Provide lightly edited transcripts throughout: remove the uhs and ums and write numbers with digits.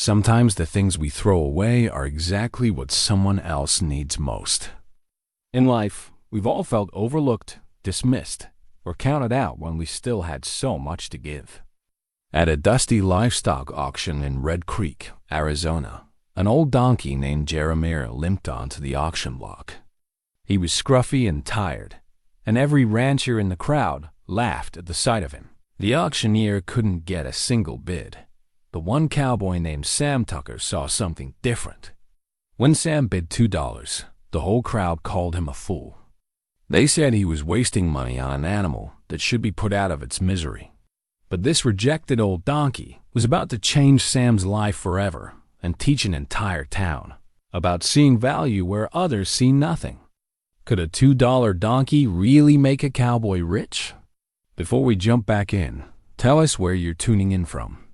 Sometimes the things we throw away are exactly what someone else needs most. In life, we've all felt overlooked, dismissed, or counted out when we still had so much to give. At a dusty livestock auction in Red Creek, Arizona, an old donkey named Jeremier limped onto the auction block. He was scruffy and tired, and every rancher in the crowd laughed at the sight of him. The auctioneer couldn't get a single bid. The one cowboy named Sam Tucker saw something different. When Sam bid $2, the whole crowd called him a fool. They said he was wasting money on an animal that should be put out of its misery. But this rejected old donkey was about to change Sam's life forever and teach an entire town about seeing value where others see nothing. Could a $2 donkey really make a cowboy rich? Before we jump back in, tell us where you're tuning in from.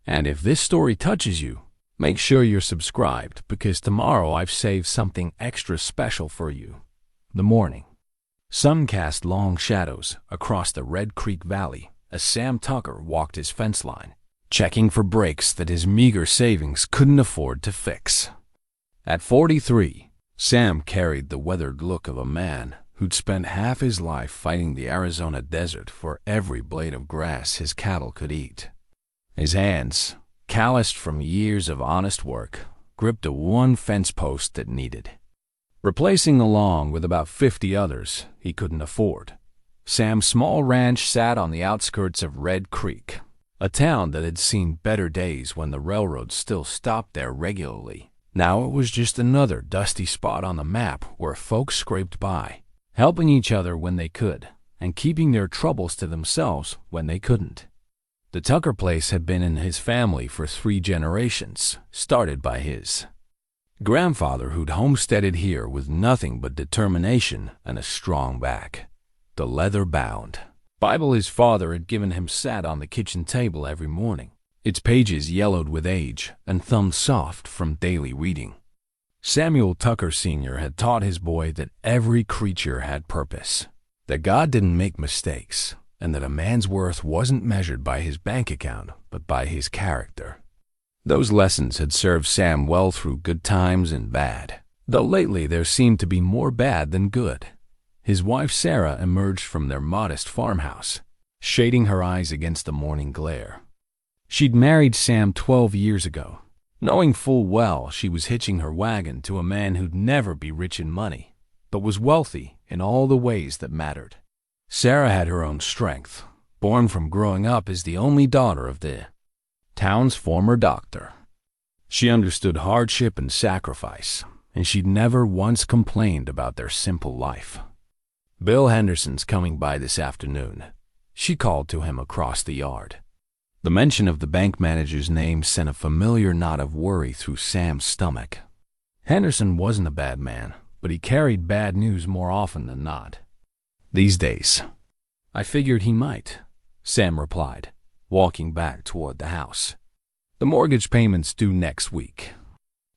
And if this story touches you, make sure you're subscribed because tomorrow I've saved something extra special for you. The morning. Sun cast long shadows across the Red Creek Valley as Sam Tucker walked his fence line, checking for breaks that his meager savings couldn't afford to fix. At 43, Sam carried the weathered look of a man who'd spent half his life fighting the Arizona desert for every blade of grass his cattle could eat. His hands, calloused from years of honest work, gripped a one fence post that needed replacing along with about 50 others he couldn't afford. Sam's small ranch sat on the outskirts of Red Creek, a town that had seen better days when the railroad still stopped there regularly. Now it was just another dusty spot on the map where folks scraped by, helping each other when they could, and keeping their troubles to themselves when they couldn't. The Tucker place had been in his family for 3 generations, started by his grandfather who'd homesteaded here with nothing but determination and a strong back. The leather-bound Bible his father had given him sat on the kitchen table every morning, its pages yellowed with age and thumbed soft from daily reading. Samuel Tucker Sr. had taught his boy that every creature had purpose, that God didn't make mistakes, and that a man's worth wasn't measured by his bank account, but by his character. Those lessons had served Sam well through good times and bad, though lately there seemed to be more bad than good. His wife Sarah emerged from their modest farmhouse, shading her eyes against the morning glare. She'd married Sam 12 years ago, knowing full well she was hitching her wagon to a man who'd never be rich in money, but was wealthy in all the ways that mattered. Sarah had her own strength, born from growing up as the only daughter of the town's former doctor. She understood hardship and sacrifice, and she'd never once complained about their simple life. "Bill Henderson's coming by this afternoon," she called to him across the yard. The mention of the bank manager's name sent a familiar knot of worry through Sam's stomach. Henderson wasn't a bad man, but he carried bad news more often than not. These days. "I figured he might," Sam replied, walking back toward the house. "The mortgage payment's due next week."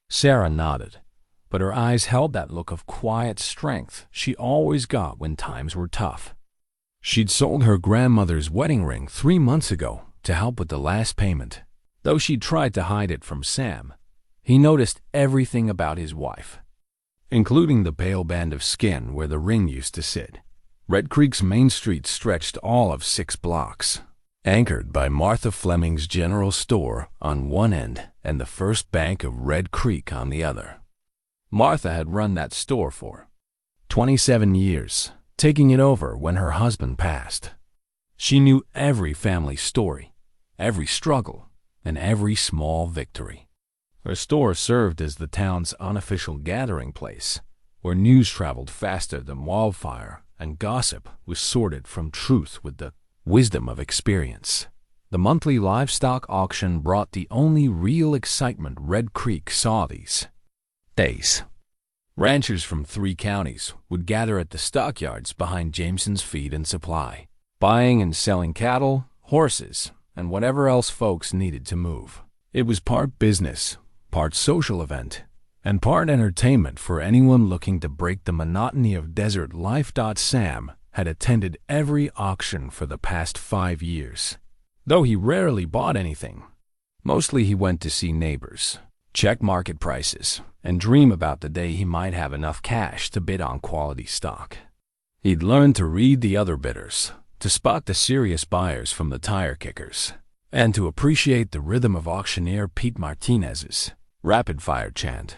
Sarah nodded, but her eyes held that look of quiet strength she always got when times were tough. She'd sold her grandmother's wedding ring 3 months ago to help with the last payment. Though she'd tried to hide it from Sam, he noticed everything about his wife, including the pale band of skin where the ring used to sit. Red Creek's main street stretched all of 6 blocks, anchored by Martha Fleming's general store on one end and the First Bank of Red Creek on the other. Martha had run that store for 27 years, taking it over when her husband passed. She knew every family story, every struggle, and every small victory. Her store served as the town's unofficial gathering place, where news traveled faster than wildfire and gossip was sorted from truth with the wisdom of experience. The monthly livestock auction brought the only real excitement Red Creek saw these days. Ranchers from 3 counties would gather at the stockyards behind Jameson's Feed and Supply, buying and selling cattle, horses, and whatever else folks needed to move. It was part business, part social event, and part entertainment for anyone looking to break the monotony of desert life. Sam had attended every auction for the past 5 years. Though he rarely bought anything, Mostly he went to see neighbors, check market prices, and dream about the day he might have enough cash to bid on quality stock. He'd learned to read the other bidders, to spot the serious buyers from the tire kickers, and to appreciate the rhythm of auctioneer Pete Martinez's rapid-fire chant.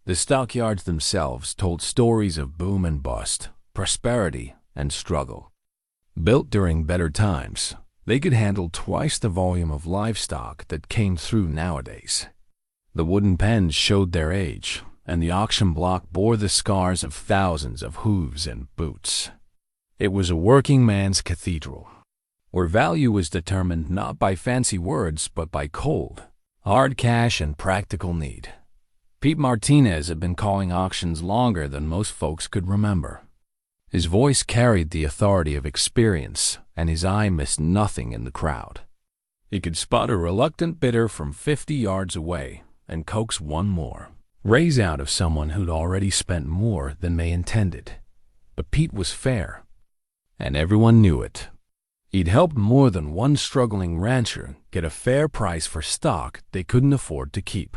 The stockyards themselves told stories of boom and bust, prosperity and struggle. Built during better times, they could handle twice the volume of livestock that came through nowadays. The wooden pens showed their age, and the auction block bore the scars of thousands of hooves and boots. It was a working man's cathedral, where value was determined not by fancy words but by cold, hard cash and practical need. Pete Martinez had been calling auctions longer than most folks could remember. His voice carried the authority of experience, and his eye missed nothing in the crowd. He could spot a reluctant bidder from 50 yards away and coax one more, raise out of someone who'd already spent more than they intended. But Pete was fair, and everyone knew it. He'd helped more than one struggling rancher get a fair price for stock they couldn't afford to keep.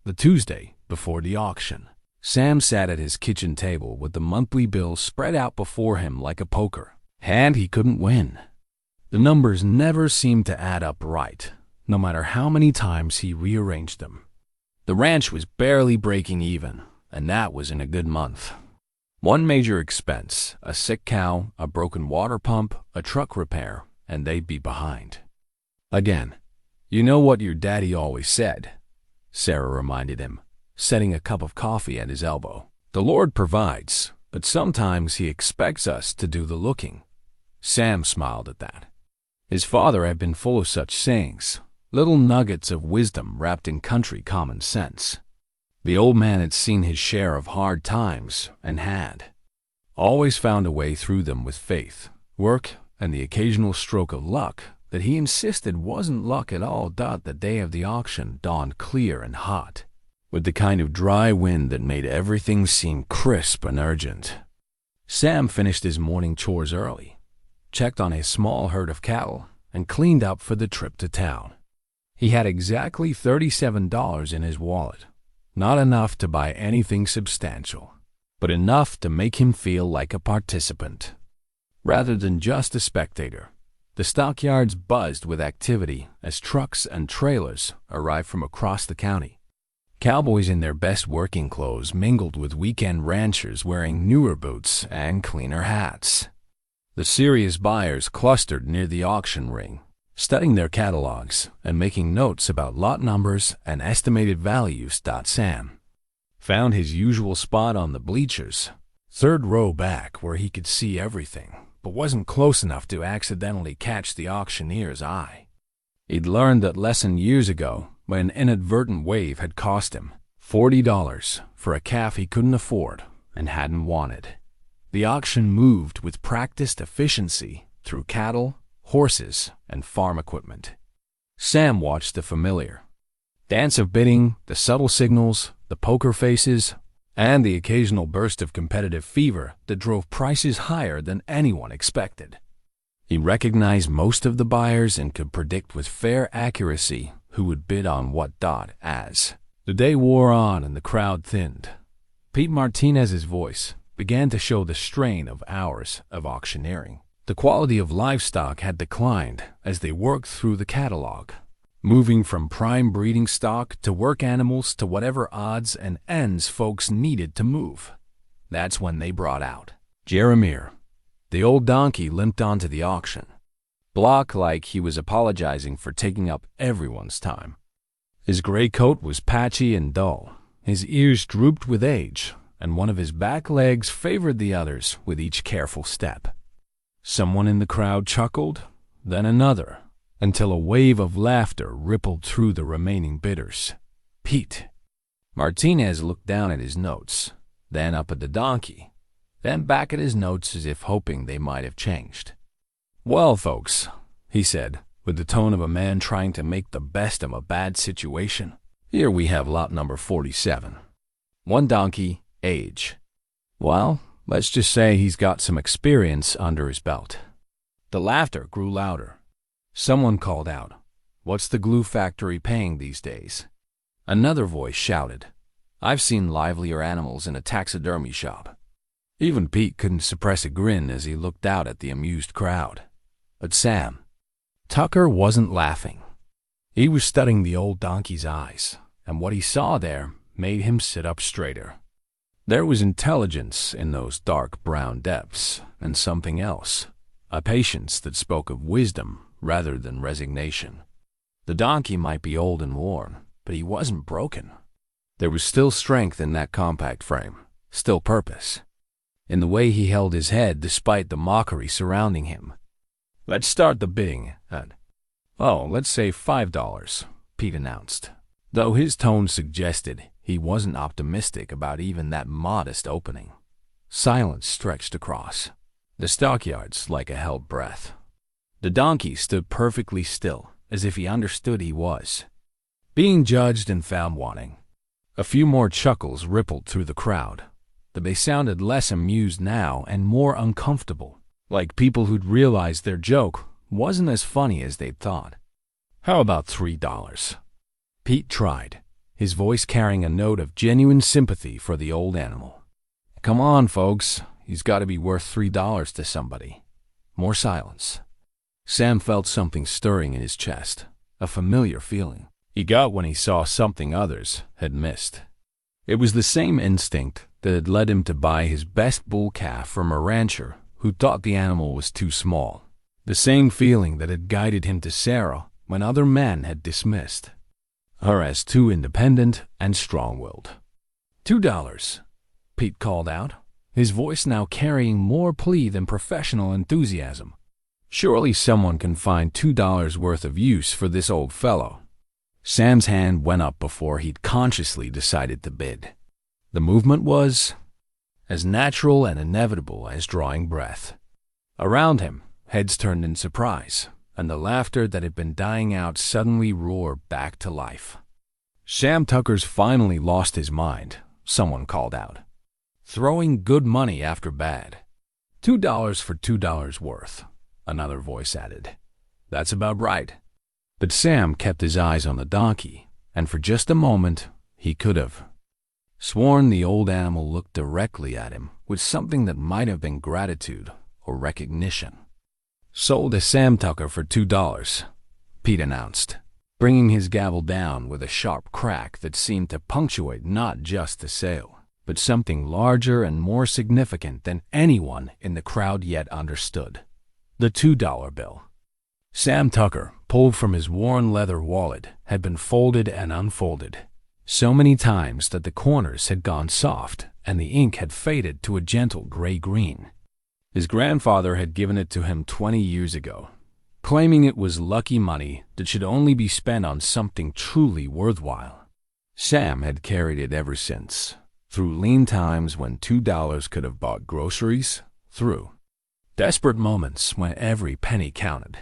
The Tuesday before the auction, Sam sat at his kitchen table with the monthly bills spread out before him like a poker hand he couldn't win. The numbers never seemed to add up right, no matter how many times he rearranged them. The ranch was barely breaking even, and that was in a good month. One major expense, a sick cow, a broken water pump, a truck repair, and they'd be behind. Again, you know what your daddy always said, Sarah reminded him, setting a cup of coffee at his elbow. The Lord provides, but sometimes he expects us to do the looking. Sam smiled at that. His father had been full of such sayings, little nuggets of wisdom wrapped in country common sense. The old man had seen his share of hard times and had always found a way through them with faith, work, and the occasional stroke of luck that he insisted wasn't luck at all. The day of the auction dawned clear and hot, with the kind of dry wind that made everything seem crisp and urgent. Sam finished his morning chores early, checked on his small herd of cattle, and cleaned up for the trip to town. He had exactly $37 in his wallet, not enough to buy anything substantial, but enough to make him feel like a participant, rather than just a spectator. The stockyards buzzed with activity as trucks and trailers arrived from across the county. Cowboys in their best working clothes mingled with weekend ranchers wearing newer boots and cleaner hats. The serious buyers clustered near the auction ring, studying their catalogs and making notes about lot numbers and estimated values. Sam found his usual spot on the bleachers, third row back where he could see everything, but wasn't close enough to accidentally catch the auctioneer's eye. He'd learned that lesson years ago when an inadvertent wave had cost him $40 for a calf he couldn't afford and hadn't wanted. The auction moved with practiced efficiency through cattle, horses, and farm equipment. Sam watched the familiar dance of bidding, the subtle signals, the poker faces, and the occasional burst of competitive fever that drove prices higher than anyone expected. He recognized most of the buyers and could predict with fair accuracy who would bid on what. As the day wore on and the crowd thinned, Pete Martinez's voice began to show the strain of hours of auctioneering. The quality of livestock had declined as they worked through the catalog, moving from prime breeding stock to work animals to whatever odds and ends folks needed to move. That's when they brought out Jeremier. The old donkey limped onto the auction block like he was apologizing for taking up everyone's time. His gray coat was patchy and dull, his ears drooped with age, and one of his back legs favored the others with each careful step. Someone in the crowd chuckled, then another, until a wave of laughter rippled through the remaining bidders. Pete. Martinez looked down at his notes, then up at the donkey, then back at his notes as if hoping they might have changed. "Well, folks," he said, with the tone of a man trying to make the best of a bad situation, "here we have lot number 47. One donkey, age. Well, let's just say he's got some experience under his belt." The laughter grew louder. Someone called out, What's the glue factory paying these days? Another voice shouted. I've seen livelier animals in a taxidermy shop. Even Pete couldn't suppress a grin as he looked out at the amused crowd. But Sam Tucker wasn't laughing. He was studying the old donkey's eyes, and what he saw there made him sit up straighter. There was intelligence in those dark brown depths, and something else, a patience that spoke of wisdom rather than resignation. The donkey might be old and worn, but he wasn't broken. There was still strength in that compact frame, still purpose, in the way he held his head despite the mockery surrounding him. Let's start the bidding at, let's say $5, Pete announced, though his tone suggested he wasn't optimistic about even that modest opening. Silence stretched across the stockyards like a held breath. The donkey stood perfectly still, as if he understood he was being judged and found wanting. A few more chuckles rippled through the crowd, but they sounded less amused now and more uncomfortable, like people who'd realized their joke wasn't as funny as they'd thought. How about $3? Pete tried, his voice carrying a note of genuine sympathy for the old animal. Come on, folks, he's got to be worth $3 to somebody. More silence. Sam felt something stirring in his chest, a familiar feeling he got when he saw something others had missed. It was the same instinct that had led him to buy his best bull calf from a rancher who thought the animal was too small. The same feeling that had guided him to Sarah when other men had dismissed her as too independent and strong-willed. $2, Pete called out, his voice now carrying more plea than professional enthusiasm. Surely someone can find $2 worth of use for this old fellow. Sam's hand went up before he'd consciously decided to bid. The movement was as natural and inevitable as drawing breath. Around him, heads turned in surprise, and the laughter that had been dying out suddenly roared back to life. Sam Tucker's finally lost his mind, someone called out. Throwing good money after bad. $2 for $2 worth, another voice added. That's about right. But Sam kept his eyes on the donkey, and for just a moment he could have sworn the old animal looked directly at him with something that might have been gratitude or recognition. Sold to Sam Tucker for $2, Pete announced, bringing his gavel down with a sharp crack that seemed to punctuate not just the sale, but something larger and more significant than anyone in the crowd yet understood. The $2 bill. Sam Tucker, pulled from his worn leather wallet, had been folded and unfolded so many times that the corners had gone soft and the ink had faded to a gentle gray-green. His grandfather had given it to him 20 years ago, claiming it was lucky money that should only be spent on something truly worthwhile. Sam had carried it ever since, through lean times when $2 could have bought groceries, through desperate moments when every penny counted.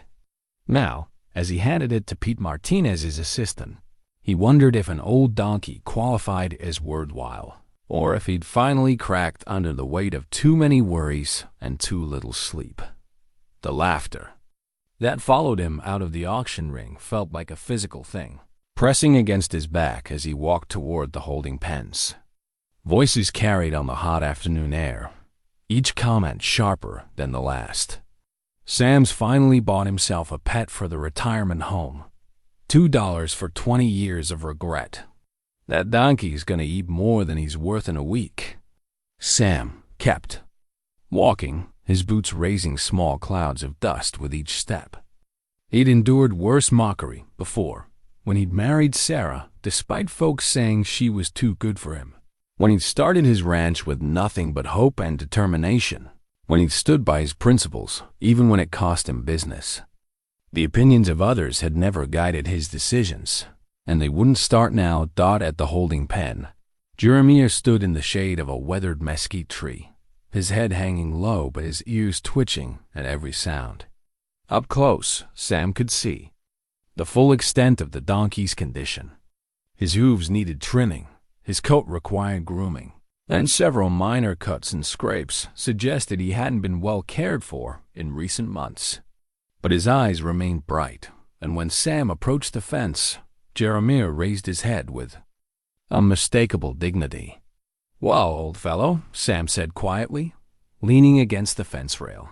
Now, as he handed it to Pete Martinez's assistant, he wondered if an old donkey qualified as worthwhile, or if he'd finally cracked under the weight of too many worries and too little sleep. The laughter that followed him out of the auction ring felt like a physical thing, pressing against his back as he walked toward the holding pens. Voices carried on the hot afternoon air, each comment sharper than the last. Sam's finally bought himself a pet for the retirement home. $2 for 20 years of regret. That donkey's gonna eat more than he's worth in a week. Sam kept walking, his boots raising small clouds of dust with each step. He'd endured worse mockery before, when he'd married Sarah despite folks saying she was too good for him, when he'd started his ranch with nothing but hope and determination, when he'd stood by his principles even when it cost him business. The opinions of others had never guided his decisions, and they wouldn't start now. At the holding pen, Jeremier stood in the shade of a weathered mesquite tree, his head hanging low but his ears twitching at every sound. Up close, Sam could see the full extent of the donkey's condition. His hooves needed trimming, his coat required grooming, and several minor cuts and scrapes suggested he hadn't been well cared for in recent months. But his eyes remained bright, and when Sam approached the fence, Jeremier raised his head with unmistakable dignity. "Well, old fellow," Sam said quietly, leaning against the fence rail.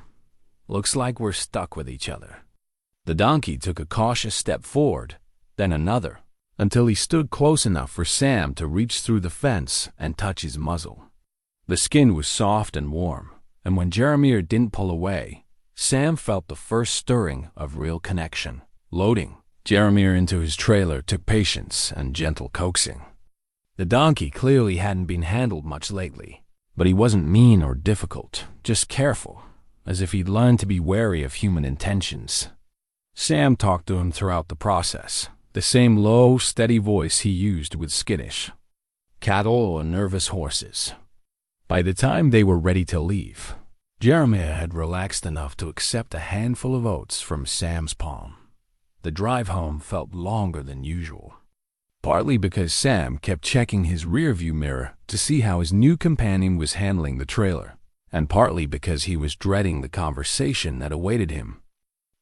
"Looks like we're stuck with each other." The donkey took a cautious step forward, then another, until he stood close enough for Sam to reach through the fence and touch his muzzle. The skin was soft and warm, and when Jeremier didn't pull away, Sam felt the first stirring of real connection. Loading Jeremier into his trailer took patience and gentle coaxing. The donkey clearly hadn't been handled much lately, but he wasn't mean or difficult, just careful, as if he'd learned to be wary of human intentions. Sam talked to him throughout the process, the same low, steady voice he used with skittish cattle or nervous horses. By the time they were ready to leave, Jeremier had relaxed enough to accept a handful of oats from Sam's palm. The drive home felt longer than usual, partly because Sam kept checking his rearview mirror to see how his new companion was handling the trailer, and partly because he was dreading the conversation that awaited him.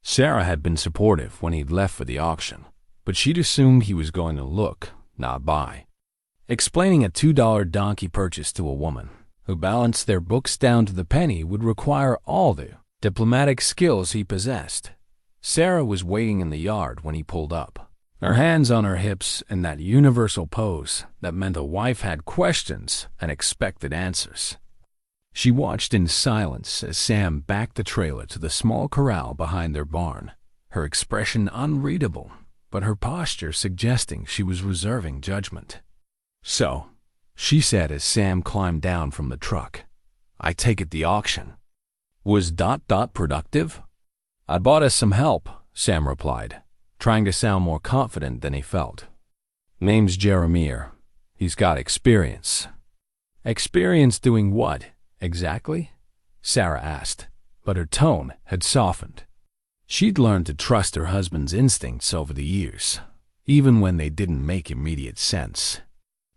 Sarah had been supportive when he'd left for the auction, but she'd assumed he was going to look, not buy. Explaining a $2 donkey purchase to a woman who balanced their books down to the penny would require all the diplomatic skills he possessed. Sarah was waiting in the yard when he pulled up, her hands on her hips in that universal pose that meant a wife had questions and expected answers. She watched in silence as Sam backed the trailer to the small corral behind their barn, her expression unreadable, but her posture suggesting she was reserving judgment. "So," she said as Sam climbed down from the truck, "I take it the auction was ... productive?" "I bought us some help," Sam replied, trying to sound more confident than he felt. "Name's Jeremier. He's got experience." "Experience doing what, exactly?" Sarah asked, but her tone had softened. She'd learned to trust her husband's instincts over the years, even when they didn't make immediate sense.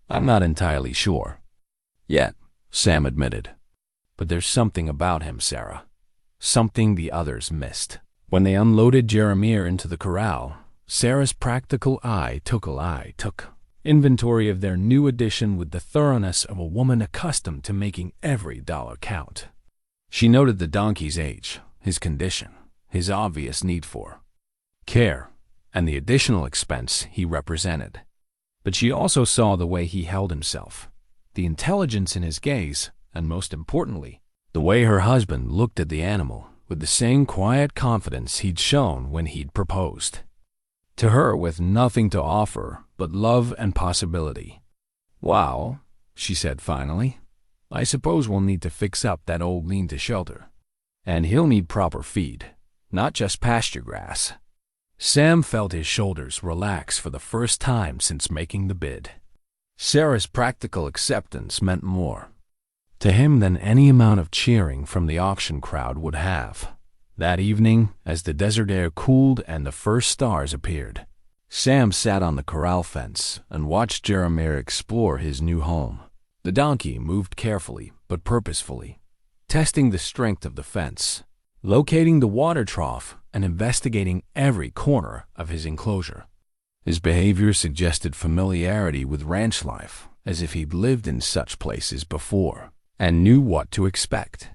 "I'm not entirely sure yet," Sam admitted. "But there's something about him, Sarah. Something the others missed." When they unloaded Jeremier into the corral, Sarah's practical eye took inventory of their new addition with the thoroughness of a woman accustomed to making every dollar count. She noted the donkey's age, his condition, his obvious need for care, and the additional expense he represented. But she also saw the way he held himself, the intelligence in his gaze, and most importantly, the way her husband looked at the animal with the same quiet confidence he'd shown when he'd proposed. To her, with nothing to offer but love and possibility. "Well," she said finally, "I suppose we'll need to fix up that old lean-to-shelter. And he'll need proper feed, not just pasture grass." Sam felt his shoulders relax for the first time since making the bid. Sarah's practical acceptance meant more to him than any amount of cheering from the auction crowd would have. That evening, as the desert air cooled and the first stars appeared, Sam sat on the corral fence and watched Jeremier explore his new home. The donkey moved carefully but purposefully, testing the strength of the fence, locating the water trough, and investigating every corner of his enclosure. His behavior suggested familiarity with ranch life, as if he'd lived in such places before and knew what to expect.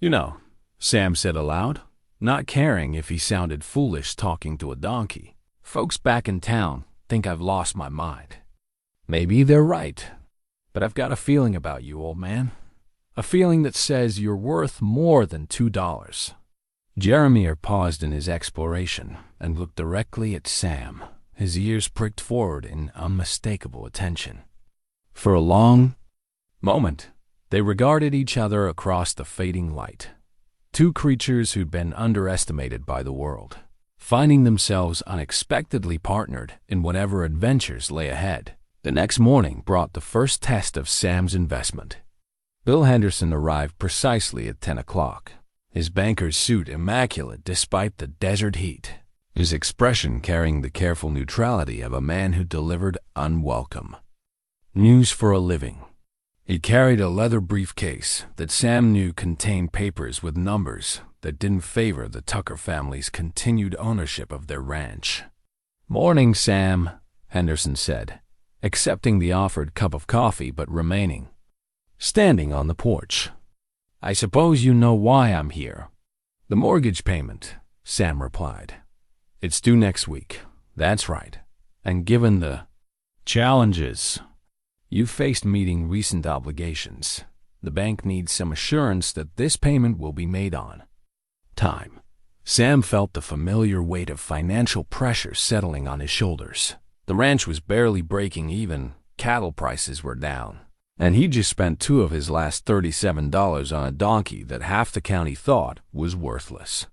"You know," Sam said aloud, not caring if he sounded foolish talking to a donkey, "folks back in town think I've lost my mind. Maybe they're right, but I've got a feeling about you, old man. A feeling that says you're worth more than $2. Jeremier paused in his exploration and looked directly at Sam, his ears pricked forward in unmistakable attention. For a long moment, they regarded each other across the fading light. Two creatures who'd been underestimated by the world, finding themselves unexpectedly partnered in whatever adventures lay ahead. The next morning brought the first test of Sam's investment. Bill Henderson arrived precisely at 10 o'clock, his banker's suit immaculate despite the desert heat, his expression carrying the careful neutrality of a man who delivered unwelcome news for a living. He carried a leather briefcase that Sam knew contained papers with numbers that didn't favor the Tucker family's continued ownership of their ranch. "Morning, Sam," Henderson said, accepting the offered cup of coffee but remaining standing on the porch. "I suppose you know why I'm here." "The mortgage payment," Sam replied. "It's due next week." "That's right. And given the challenges you faced meeting recent obligations, the bank needs some assurance that this payment will be made on time." Sam felt the familiar weight of financial pressure settling on his shoulders. The ranch was barely breaking even, cattle prices were down, and he just spent 2 of his last $37 on a donkey that half the county thought was worthless.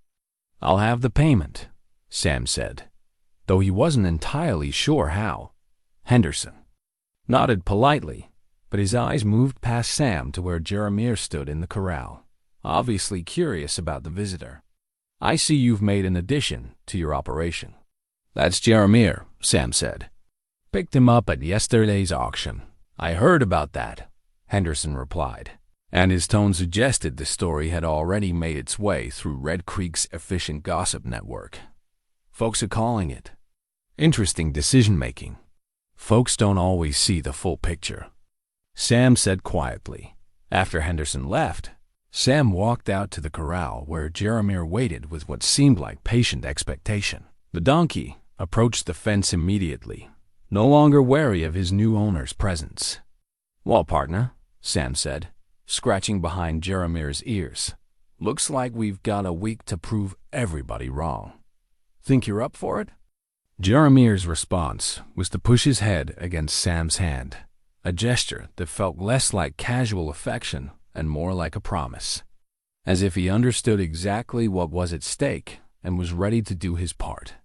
"I'll have the payment," Sam said, though he wasn't entirely sure how. Henderson nodded politely, but his eyes moved past Sam to where Jeremier stood in the corral, obviously curious about the visitor. "I see you've made an addition to your operation." "That's Jeremier," Sam said. "Picked him up at yesterday's auction." "I heard about that," Henderson replied, and his tone suggested the story had already made its way through Red Creek's efficient gossip network. "Folks are calling it interesting decision-making. Folks don't always see the full picture," Sam said quietly. After Henderson left, Sam walked out to the corral where Jeremier waited with what seemed like patient expectation. The donkey approached the fence immediately, no longer wary of his new owner's presence. "Well, partner," Sam said, scratching behind Jeremier's ears, "looks like we've got a week to prove everybody wrong. Think you're up for it?" Jeremier's response was to push his head against Sam's hand, a gesture that felt less like casual affection and more like a promise, as if he understood exactly what was at stake and was ready to do his part.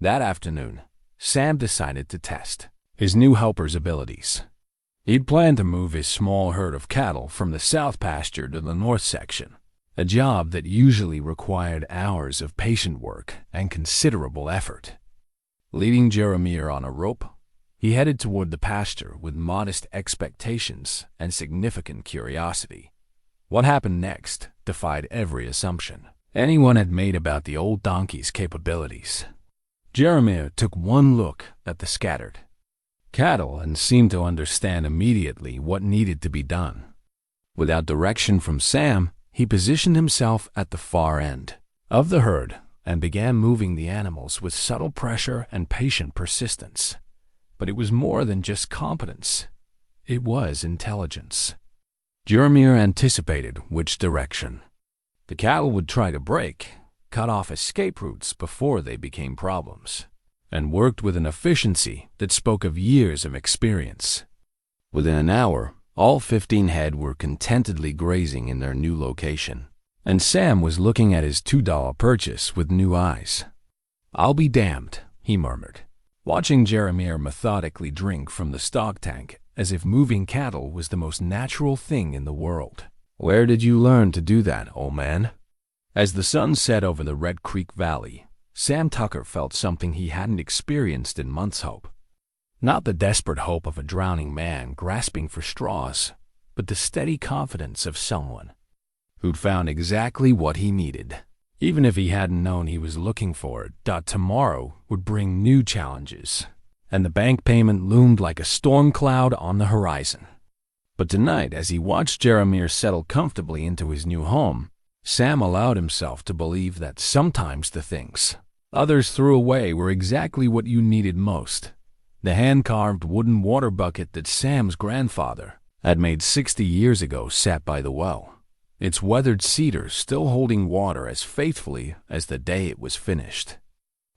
That afternoon, Sam decided to test his new helper's abilities. He'd planned to move his small herd of cattle from the south pasture to the north section, a job that usually required hours of patient work and considerable effort. Leading Jeremier on a rope, he headed toward the pasture with modest expectations and significant curiosity. What happened next defied every assumption anyone had made about the old donkey's capabilities. Jeremier took one look at the scattered cattle and seemed to understand immediately what needed to be done. Without direction from Sam, he positioned himself at the far end of the herd and began moving the animals with subtle pressure and patient persistence. But it was more than just competence. It was intelligence. Jeremier anticipated which direction the cattle would try to break, cut off escape routes before they became problems, and worked with an efficiency that spoke of years of experience. Within an hour, all 15 head were contentedly grazing in their new location, and Sam was looking at his $2 purchase with new eyes. "I'll be damned," he murmured, watching Jeremier methodically drink from the stock tank as if moving cattle was the most natural thing in the world. "Where did you learn to do that, old man?" As the sun set over the Red Creek Valley, Sam Tucker felt something he hadn't experienced in months. Hope. Not the desperate hope of a drowning man grasping for straws, but the steady confidence of someone who'd found exactly what he needed. Even if he hadn't known he was looking for it, tomorrow would bring new challenges, and the bank payment loomed like a storm cloud on the horizon. But tonight, as he watched Jeremier settle comfortably into his new home, Sam allowed himself to believe that sometimes the things others threw away were exactly what you needed most. The hand-carved wooden water bucket that Sam's grandfather had made 60 years ago sat by the well, its weathered cedar still holding water as faithfully as the day it was finished.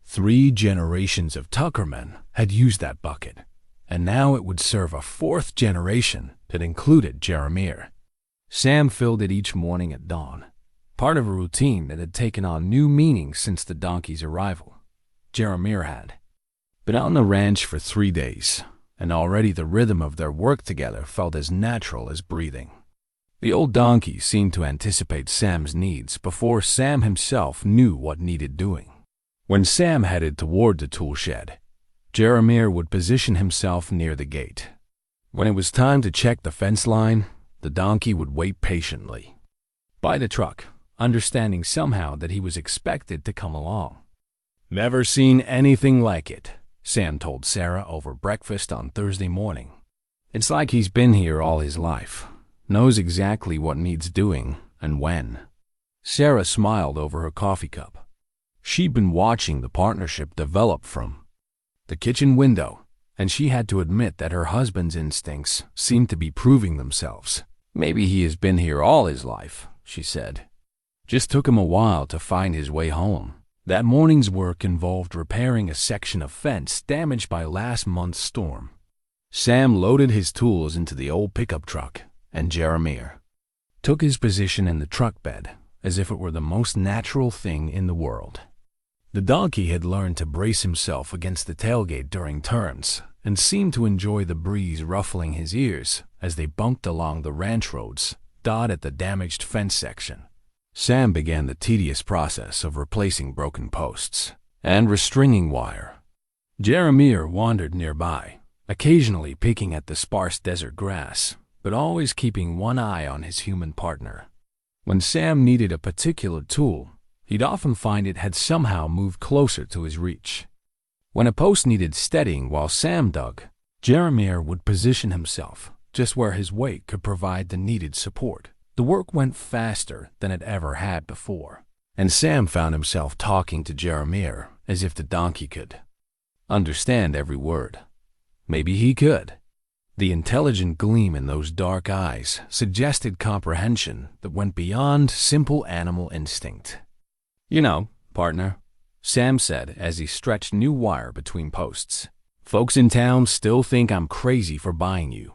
3 generations of Tuckermen had used that bucket, and now it would serve a 4th generation that included Jeremier. Sam filled it each morning at dawn, part of a routine that had taken on new meaning since the donkey's arrival. Jeremier had been on the ranch for 3 days, and already the rhythm of their work together felt as natural as breathing. The old donkey seemed to anticipate Sam's needs before Sam himself knew what needed doing. When Sam headed toward the tool shed, Jeremier would position himself near the gate. When it was time to check the fence line, the donkey would wait patiently. By the truck, understanding somehow that he was expected to come along. "Never seen anything like it," Sam told Sarah over breakfast on Thursday morning. "It's like he's been here all his life, knows exactly what needs doing and when." Sarah smiled over her coffee cup. She'd been watching the partnership develop from the kitchen window, and she had to admit that her husband's instincts seemed to be proving themselves. "Maybe he has been here all his life," she said. "Just took him a while to find his way home." That morning's work involved repairing a section of fence damaged by last month's storm. Sam loaded his tools into the old pickup truck, and Jeremier took his position in the truck bed as if it were the most natural thing in the world. The donkey had learned to brace himself against the tailgate during turns and seemed to enjoy the breeze ruffling his ears as they bumped along the ranch roads dotted the damaged fence section. Sam began the tedious process of replacing broken posts and restringing wire. Jeremier wandered nearby, occasionally picking at the sparse desert grass, but always keeping one eye on his human partner. When Sam needed a particular tool, he'd often find it had somehow moved closer to his reach. When a post needed steadying while Sam dug, Jeremier would position himself just where his weight could provide the needed support. The work went faster than it ever had before, and Sam found himself talking to Jeremier as if the donkey could understand every word. Maybe he could. The intelligent gleam in those dark eyes suggested comprehension that went beyond simple animal instinct. "You know, partner," Sam said as he stretched new wire between posts, "folks in town still think I'm crazy for buying you.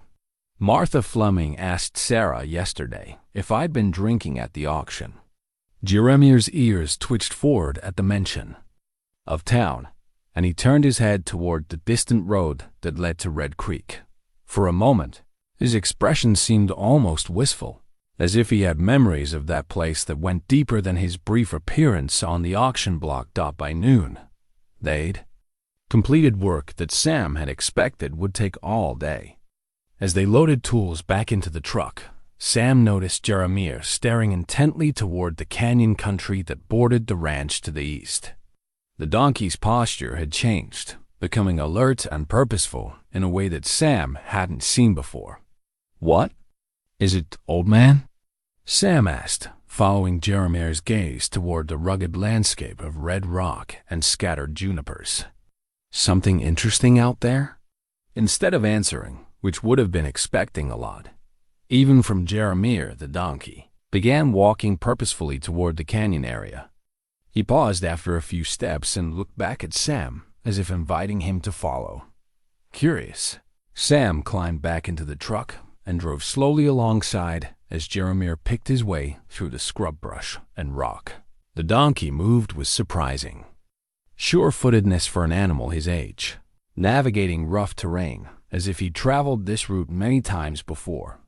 Martha Fleming asked Sarah yesterday if I'd been drinking at the auction." Jeremier's ears twitched forward at the mention of town, and he turned his head toward the distant road that led to Red Creek. For a moment, his expression seemed almost wistful, as if he had memories of that place that went deeper than his brief appearance on the auction block by noon. They'd completed work that Sam had expected would take all day. As they loaded tools back into the truck, Sam noticed Jeremier staring intently toward the canyon country that bordered the ranch to the east. The donkey's posture had changed, becoming alert and purposeful in a way that Sam hadn't seen before. "What? Is it, old man?" Sam asked, following Jeremier's gaze toward the rugged landscape of red rock and scattered junipers. "Something interesting out there?" Instead of answering, which would have been expecting a lot, even from Jeremier, the donkey began walking purposefully toward the canyon area. He paused after a few steps and looked back at Sam as if inviting him to follow. Curious, Sam climbed back into the truck and drove slowly alongside as Jeremier picked his way through the scrub brush and rock. The donkey moved with surprising sure-footedness for an animal his age, navigating rough terrain as if he'd traveled this route many times before.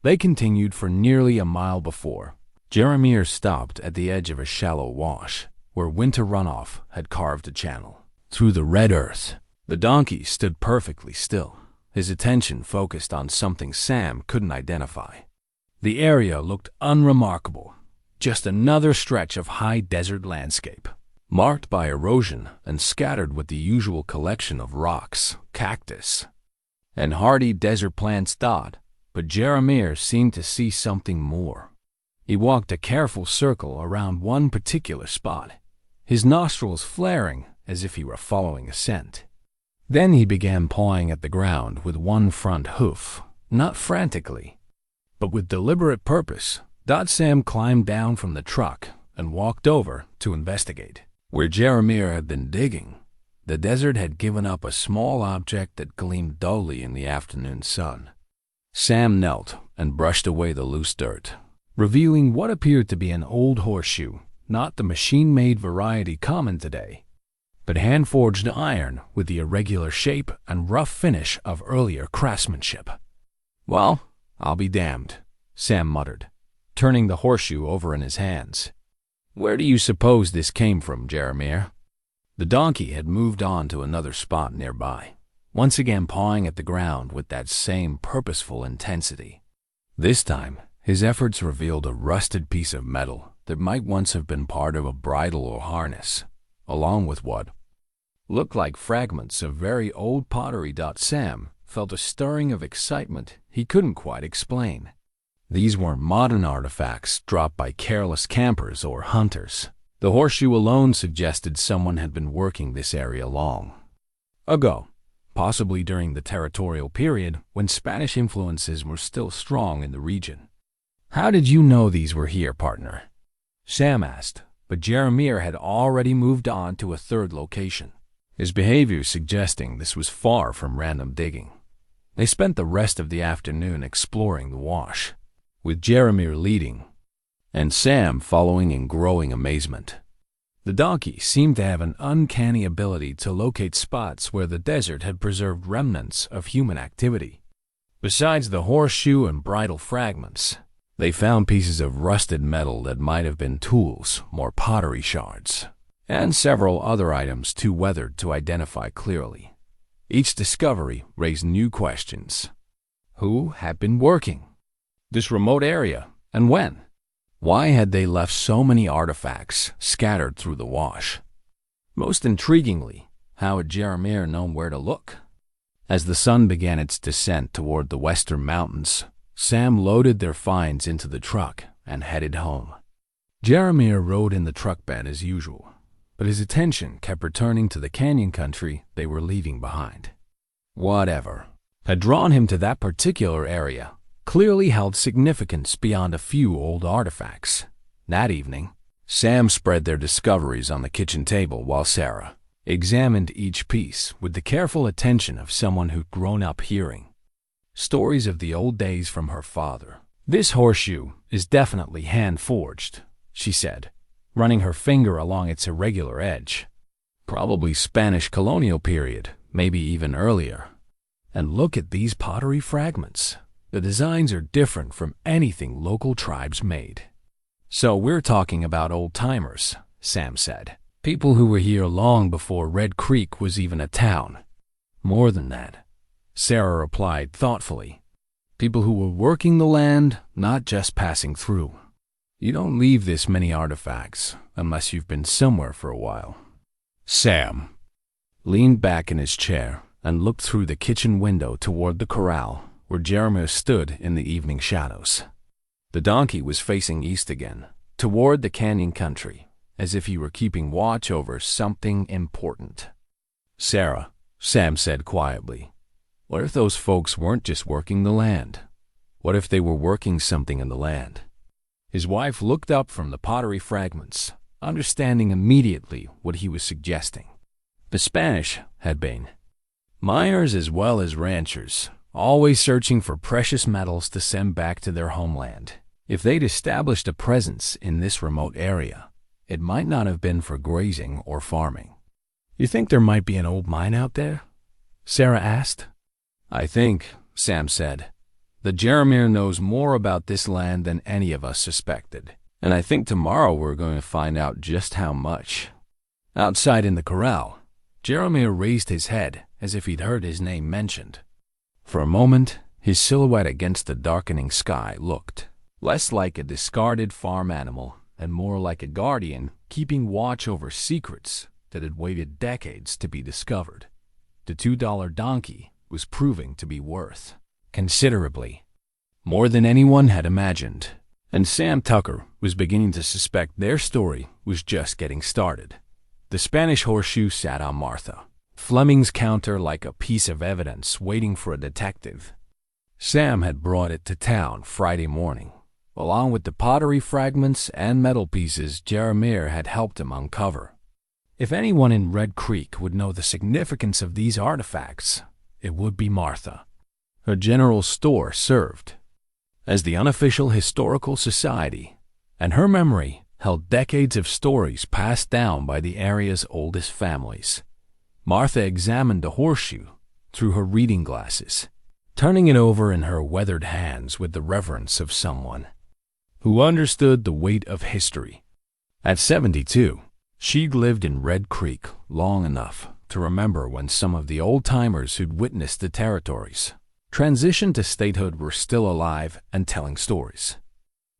They continued for nearly a mile before Jeremier stopped at the edge of a shallow wash where winter runoff had carved a channel through the red earth. The donkey stood perfectly still, his attention focused on something Sam couldn't identify. The area looked unremarkable, just another stretch of high desert landscape, marked by erosion and scattered with the usual collection of rocks, cactus, and hardy desert plants dot, but Jeremier seemed to see something more. He walked a careful circle around one particular spot, his nostrils flaring as if he were following a scent. Then he began pawing at the ground with one front hoof, not frantically, but with deliberate purpose. Sam climbed down from the truck and walked over to investigate. Where Jeremier had been digging, the desert had given up a small object that gleamed dully in the afternoon sun. Sam knelt and brushed away the loose dirt, revealing what appeared to be an old horseshoe, not the machine-made variety common today, but hand-forged iron with the irregular shape and rough finish of earlier craftsmanship. "Well, I'll be damned," Sam muttered, turning the horseshoe over in his hands. "Where do you suppose this came from, Jeremier?" The donkey had moved on to another spot nearby, once again pawing at the ground with that same purposeful intensity. This time, his efforts revealed a rusted piece of metal that might once have been part of a bridle or harness, along with what looked like fragments of very old pottery. Sam felt a stirring of excitement he couldn't quite explain. These weren't modern artifacts dropped by careless campers or hunters. The horseshoe alone suggested someone had been working this area long ago, possibly during the territorial period when Spanish influences were still strong in the region. "How did you know these were here, partner?" Sam asked, but Jeremier had already moved on to a third location, his behavior suggesting this was far from random digging. They spent the rest of the afternoon exploring the wash, with Jeremier leading, and Sam following in growing amazement. The donkey seemed to have an uncanny ability to locate spots where the desert had preserved remnants of human activity. Besides the horseshoe and bridle fragments, they found pieces of rusted metal that might have been tools or pottery shards, and several other items too weathered to identify clearly. Each discovery raised new questions. Who had been working this remote area, and when? Why had they left so many artifacts scattered through the wash? Most intriguingly, how had Jeremier known where to look? As the sun began its descent toward the western mountains, Sam loaded their finds into the truck and headed home. Jeremier rode in the truck bed as usual, but his attention kept returning to the canyon country they were leaving behind. Whatever had drawn him to that particular area clearly held significance beyond a few old artifacts. That evening, Sam spread their discoveries on the kitchen table while Sarah examined each piece with the careful attention of someone who'd grown up hearing stories of the old days from her father. "This horseshoe is definitely hand-forged," she said, running her finger along its irregular edge. "Probably Spanish colonial period, maybe even earlier. And look at these pottery fragments. The designs are different from anything local tribes made." "So we're talking about old-timers," Sam said. "People who were here long before Red Creek was even a town." "More than that," Sarah replied thoughtfully. "People who were working the land, not just passing through. You don't leave this many artifacts unless you've been somewhere for a while." Sam leaned back in his chair and looked through the kitchen window toward the corral where Jeremier stood in the evening shadows. The donkey was facing east again, toward the canyon country, as if he were keeping watch over something important. "Sarah," Sam said quietly, "what if those folks weren't just working the land? What if they were working something in the land?" His wife looked up from the pottery fragments, understanding immediately what he was suggesting. The Spanish had been miners as well as ranchers, always searching for precious metals to send back to their homeland. If they'd established a presence in this remote area, it might not have been for grazing or farming. "You think there might be an old mine out there?" Sarah asked. "I think," Sam said, "that Jeremier knows more about this land than any of us suspected. And I think tomorrow we're going to find out just how much." Outside in the corral, Jeremier raised his head as if he'd heard his name mentioned. For a moment, his silhouette against the darkening sky looked less like a discarded farm animal and more like a guardian keeping watch over secrets that had waited decades to be discovered. The $2 donkey was proving to be worth considerably more than anyone had imagined, and Sam Tucker was beginning to suspect their story was just getting started. The Spanish horseshoe sat on Martha Fleming's counter like a piece of evidence waiting for a detective. Sam had brought it to town Friday morning, along with the pottery fragments and metal pieces Jeremier had helped him uncover. If anyone in Red Creek would know the significance of these artifacts, it would be Martha. Her general store served as the unofficial historical society, and her memory held decades of stories passed down by the area's oldest families. Martha examined the horseshoe through her reading glasses, turning it over in her weathered hands with the reverence of someone who understood the weight of history. At 72, she'd lived in Red Creek long enough to remember when some of the old-timers who'd witnessed the territories transitioned to statehood were still alive and telling stories.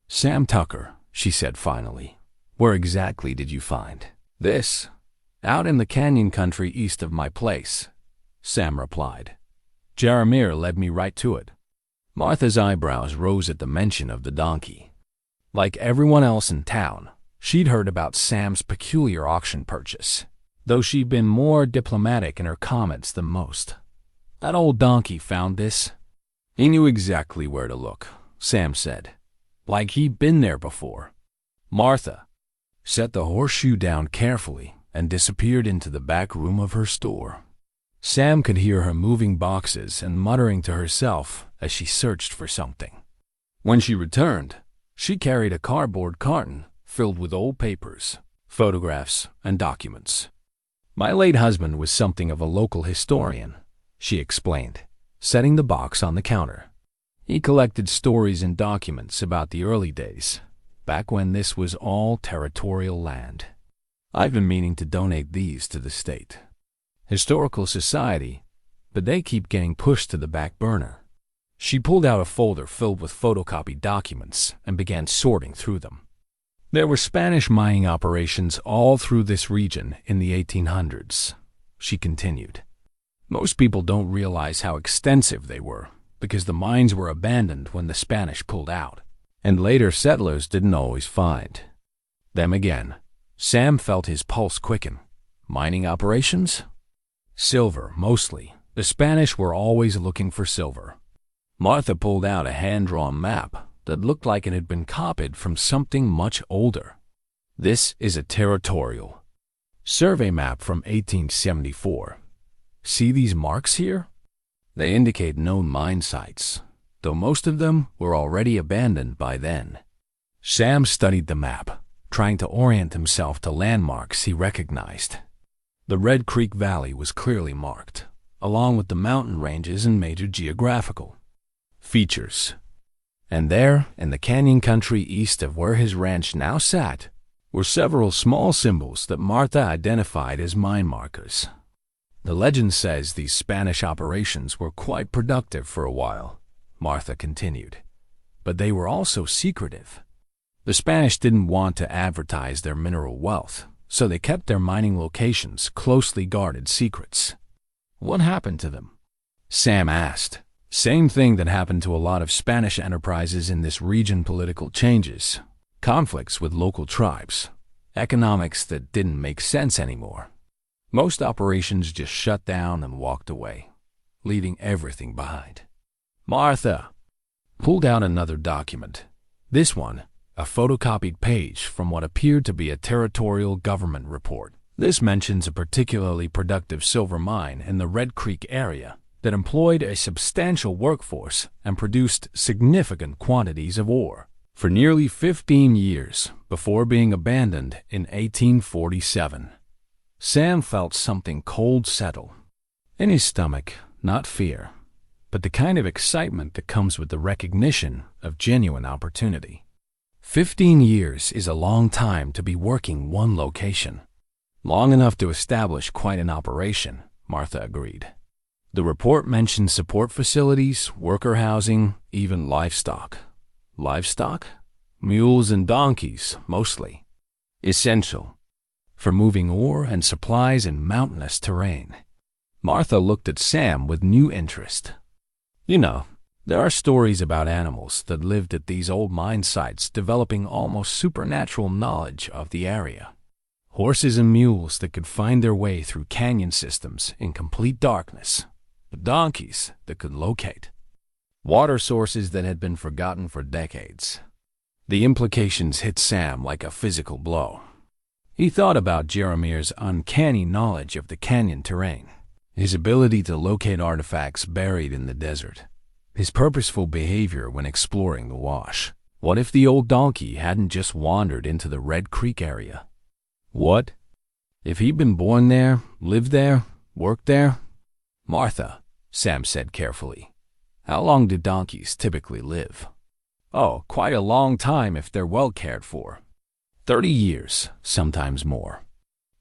"Sam Tucker," she said finally, Where exactly did you find this? Out in the canyon country east of my place, Sam replied. Jeremier led me right to it. Martha's eyebrows rose at the mention of the donkey. Like everyone else in town, she'd heard about Sam's peculiar auction purchase, though she'd been more diplomatic in her comments than most. That old donkey found this. He knew exactly where to look, Sam said, like he'd been there before. Martha set the horseshoe down carefully and disappeared into the back room of her store. Sam could hear her moving boxes and muttering to herself as she searched for something. When she returned, she carried a cardboard carton filled with old papers, photographs, and documents. My late husband was something of a local historian, she explained, setting the box on the counter. He collected stories and documents about the early days, back when this was all territorial land. I've been meaning to donate these to the state Historical Society, but they keep getting pushed to the back burner. She pulled out a folder filled with photocopied documents and began sorting through them. There were Spanish mining operations all through this region in the 1800s, she continued. Most people don't realize how extensive they were because the mines were abandoned when the Spanish pulled out, and later settlers didn't always find them again. Sam felt his pulse quicken. Mining operations? Silver, mostly. The Spanish were always looking for silver. Martha pulled out a hand-drawn map that looked like it had been copied from something much older. This is a territorial survey map from 1874. See these marks here? They indicate known mine sites, though most of them were already abandoned by then. Sam studied the map, trying to orient himself to landmarks he recognized. The Red Creek Valley was clearly marked, along with the mountain ranges and major geographical features. And there, in the canyon country east of where his ranch now sat, were several small symbols that Martha identified as mine markers. The legend says these Spanish operations were quite productive for a while, Martha continued, but they were also secretive. The Spanish didn't want to advertise their mineral wealth, so they kept their mining locations closely guarded secrets. What happened to them? Sam asked. Same thing that happened to a lot of Spanish enterprises in this region: political changes, conflicts with local tribes, economics that didn't make sense anymore. Most operations just shut down and walked away, leaving everything behind. Martha pulled out another document. This one, a photocopied page from what appeared to be a territorial government report. This mentions a particularly productive silver mine in the Red Creek area that employed a substantial workforce and produced significant quantities of ore for nearly 15 years before being abandoned in 1847. Sam felt something cold settle in his stomach, not fear, but the kind of excitement that comes with the recognition of genuine opportunity. 15 years is a long time to be working one location. Long enough to establish quite an operation, Martha agreed. The report mentioned support facilities, worker housing, even livestock. Livestock? Mules and donkeys, mostly. Essential for moving ore and supplies in mountainous terrain. Martha looked at Sam with new interest. You know, there are stories about animals that lived at these old mine sites developing almost supernatural knowledge of the area. Horses and mules that could find their way through canyon systems in complete darkness. Donkeys that could locate water sources that had been forgotten for decades. The implications hit Sam like a physical blow. He thought about Jeremier's uncanny knowledge of the canyon terrain, his ability to locate artifacts buried in the desert, his purposeful behavior when exploring the wash. What if the old donkey hadn't just wandered into the Red Creek area? What if he'd been born there, lived there, worked there? Martha, Sam said carefully, how long do donkeys typically live? Oh, quite a long time if they're well cared for. 30 years, sometimes more.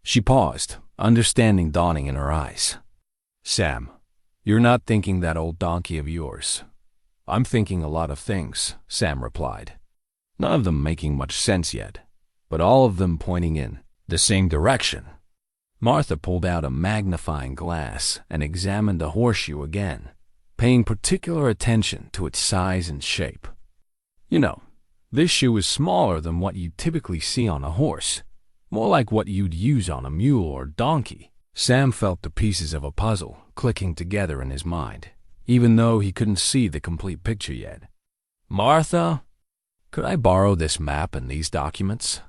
She paused, understanding dawning in her eyes. Sam, you're not thinking that old donkey of yours. I'm thinking a lot of things, Sam replied. None of them making much sense yet, but all of them pointing in the same direction. Martha pulled out a magnifying glass and examined the horseshoe again, paying particular attention to its size and shape. You know, this shoe is smaller than what you typically see on a horse, more like what you'd use on a mule or donkey. Sam felt the pieces of a puzzle clicking together in his mind, even though he couldn't see the complete picture yet. Martha, could I borrow this map and these documents?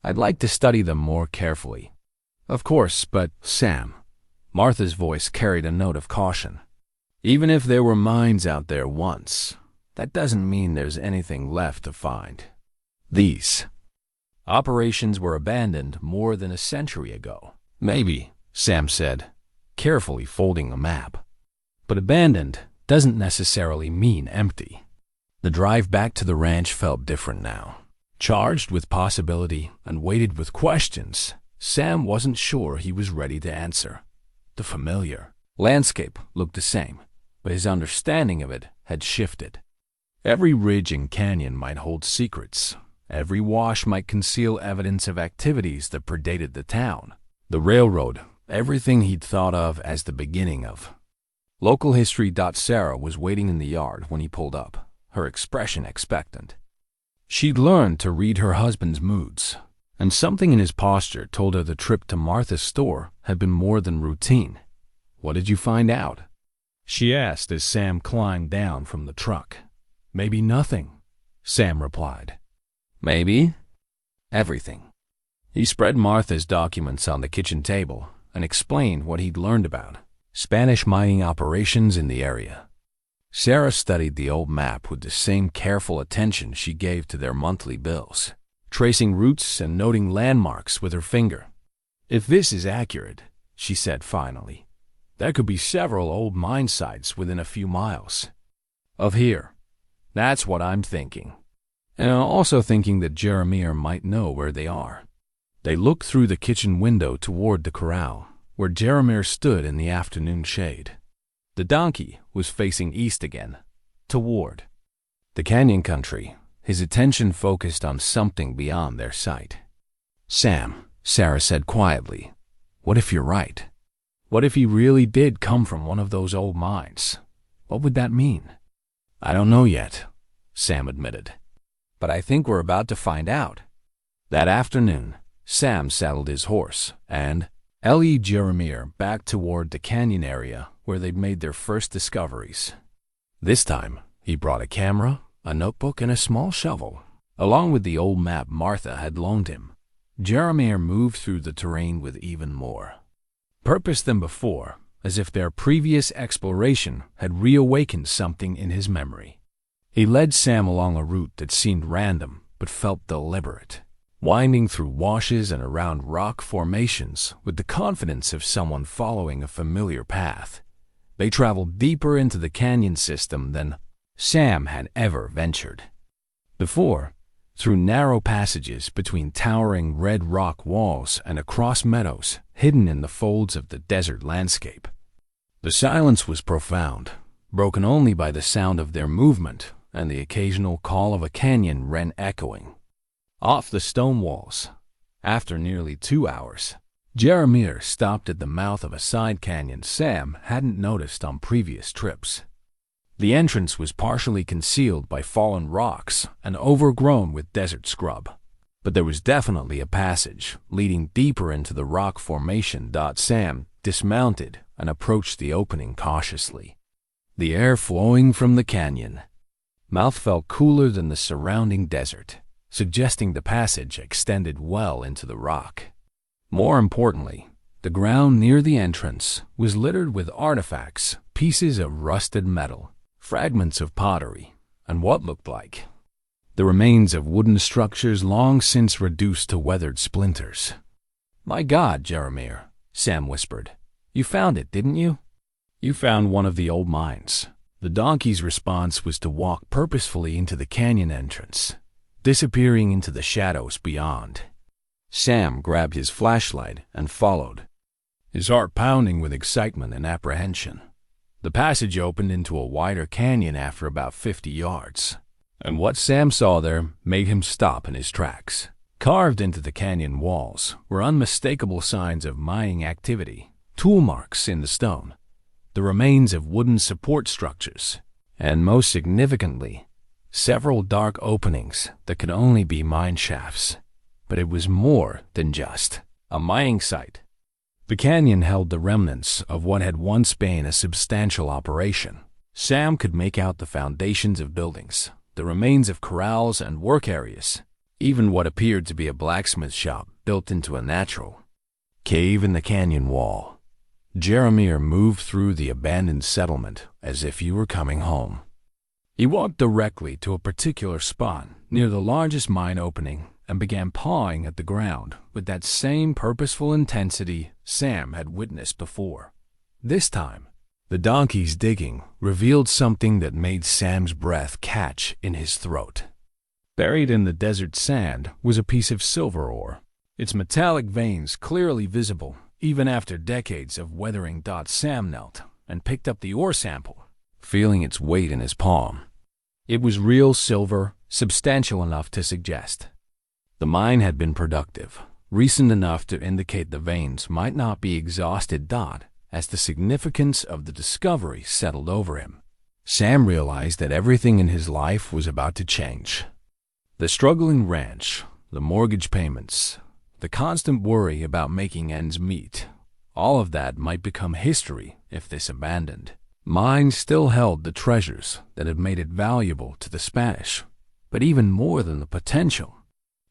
I'd like to study them more carefully. Of course, but Sam, Martha's voice carried a note of caution. Even if there were mines out there once, that doesn't mean there's anything left to find. These operations were abandoned more than a century ago. Maybe, Sam said, carefully folding the map. But abandoned doesn't necessarily mean empty. The drive back to the ranch felt different now. Charged with possibility and weighted with questions, Sam wasn't sure he was ready to answer. The familiar landscape looked the same, but his understanding of it had shifted. Every ridge and canyon might hold secrets. Every wash might conceal evidence of activities that predated the town. The railroad, everything he'd thought of as the beginning of. Local history. Sarah was waiting in the yard when he pulled up, her expression expectant. She'd learned to read her husband's moods, and something in his posture told her the trip to Martha's store had been more than routine. What did you find out? She asked as Sam climbed down from the truck. Maybe nothing, Sam replied. Maybe everything. He spread Martha's documents on the kitchen table and explained what he'd learned about Spanish mining operations in the area. Sarah studied the old map with the same careful attention she gave to their monthly bills, tracing routes and noting landmarks with her finger. If this is accurate, she said finally, there could be several old mine sites within a few miles of here. That's what I'm thinking. And I'm also thinking that Jeremier might know where they are. They looked through the kitchen window toward the corral, where Jeremier stood in the afternoon shade. The donkey was facing east again, toward the canyon country, his attention focused on something beyond their sight. Sam, Sarah said quietly, what if you're right? What if he really did come from one of those old mines? What would that mean? I don't know yet, Sam admitted. But I think we're about to find out. That afternoon, Sam saddled his horse and Jeremier back toward the canyon area where they'd made their first discoveries. This time, he brought a camera, a notebook, and a small shovel, along with the old map Martha had loaned him. Jeremier moved through the terrain with even more purpose than before, as if their previous exploration had reawakened something in his memory. He led Sam along a route that seemed random but felt deliberate, winding through washes and around rock formations with the confidence of someone following a familiar path. They traveled deeper into the canyon system than Sam had ever ventured before, through narrow passages between towering red rock walls and across meadows hidden in the folds of the desert landscape. The silence was profound, broken only by the sound of their movement and the occasional call of a canyon wren echoing off the stone walls. After nearly 2 hours, Jeremier stopped at the mouth of a side canyon Sam hadn't noticed on previous trips. The entrance was partially concealed by fallen rocks and overgrown with desert scrub, but there was definitely a passage leading deeper into the rock formation. Sam dismounted and approached the opening cautiously. The air flowing from the canyon mouth felt cooler than the surrounding desert, suggesting the passage extended well into the rock. More importantly, the ground near the entrance was littered with artifacts, pieces of rusted metal, fragments of pottery, and what looked like the remains of wooden structures long since reduced to weathered splinters. My God, Jeremier, Sam whispered. You found it, didn't you? You found one of the old mines. The donkey's response was to walk purposefully into the canyon entrance, disappearing into the shadows beyond. Sam grabbed his flashlight and followed, his heart pounding with excitement and apprehension. The passage opened into a wider canyon after about 50 yards, and what Sam saw there made him stop in his tracks. Carved into the canyon walls were unmistakable signs of mining activity, tool marks in the stone, the remains of wooden support structures, and most significantly, several dark openings that could only be mine shafts. But it was more than just a mining site. The canyon held the remnants of what had once been a substantial operation. Sam could make out the foundations of buildings, the remains of corrals and work areas, even what appeared to be a blacksmith shop built into a natural cave in the canyon wall. Jeremier moved through the abandoned settlement as if he were coming home. He walked directly to a particular spot near the largest mine opening and began pawing at the ground with that same purposeful intensity Sam had witnessed before. This time, the donkey's digging revealed something that made Sam's breath catch in his throat. Buried in the desert sand was a piece of silver ore, its metallic veins clearly visible even after decades of weathering. Sam knelt and picked up the ore sample, feeling its weight in his palm. It was real silver, substantial enough to suggest the mine had been productive, recent enough to indicate the veins might not be exhausted. As the significance of the discovery settled over him, Sam realized that everything in his life was about to change. The struggling ranch, the mortgage payments, the constant worry about making ends meet, all of that might become history if this abandoned mine still held the treasures that had made it valuable to the Spanish. But even more than the potential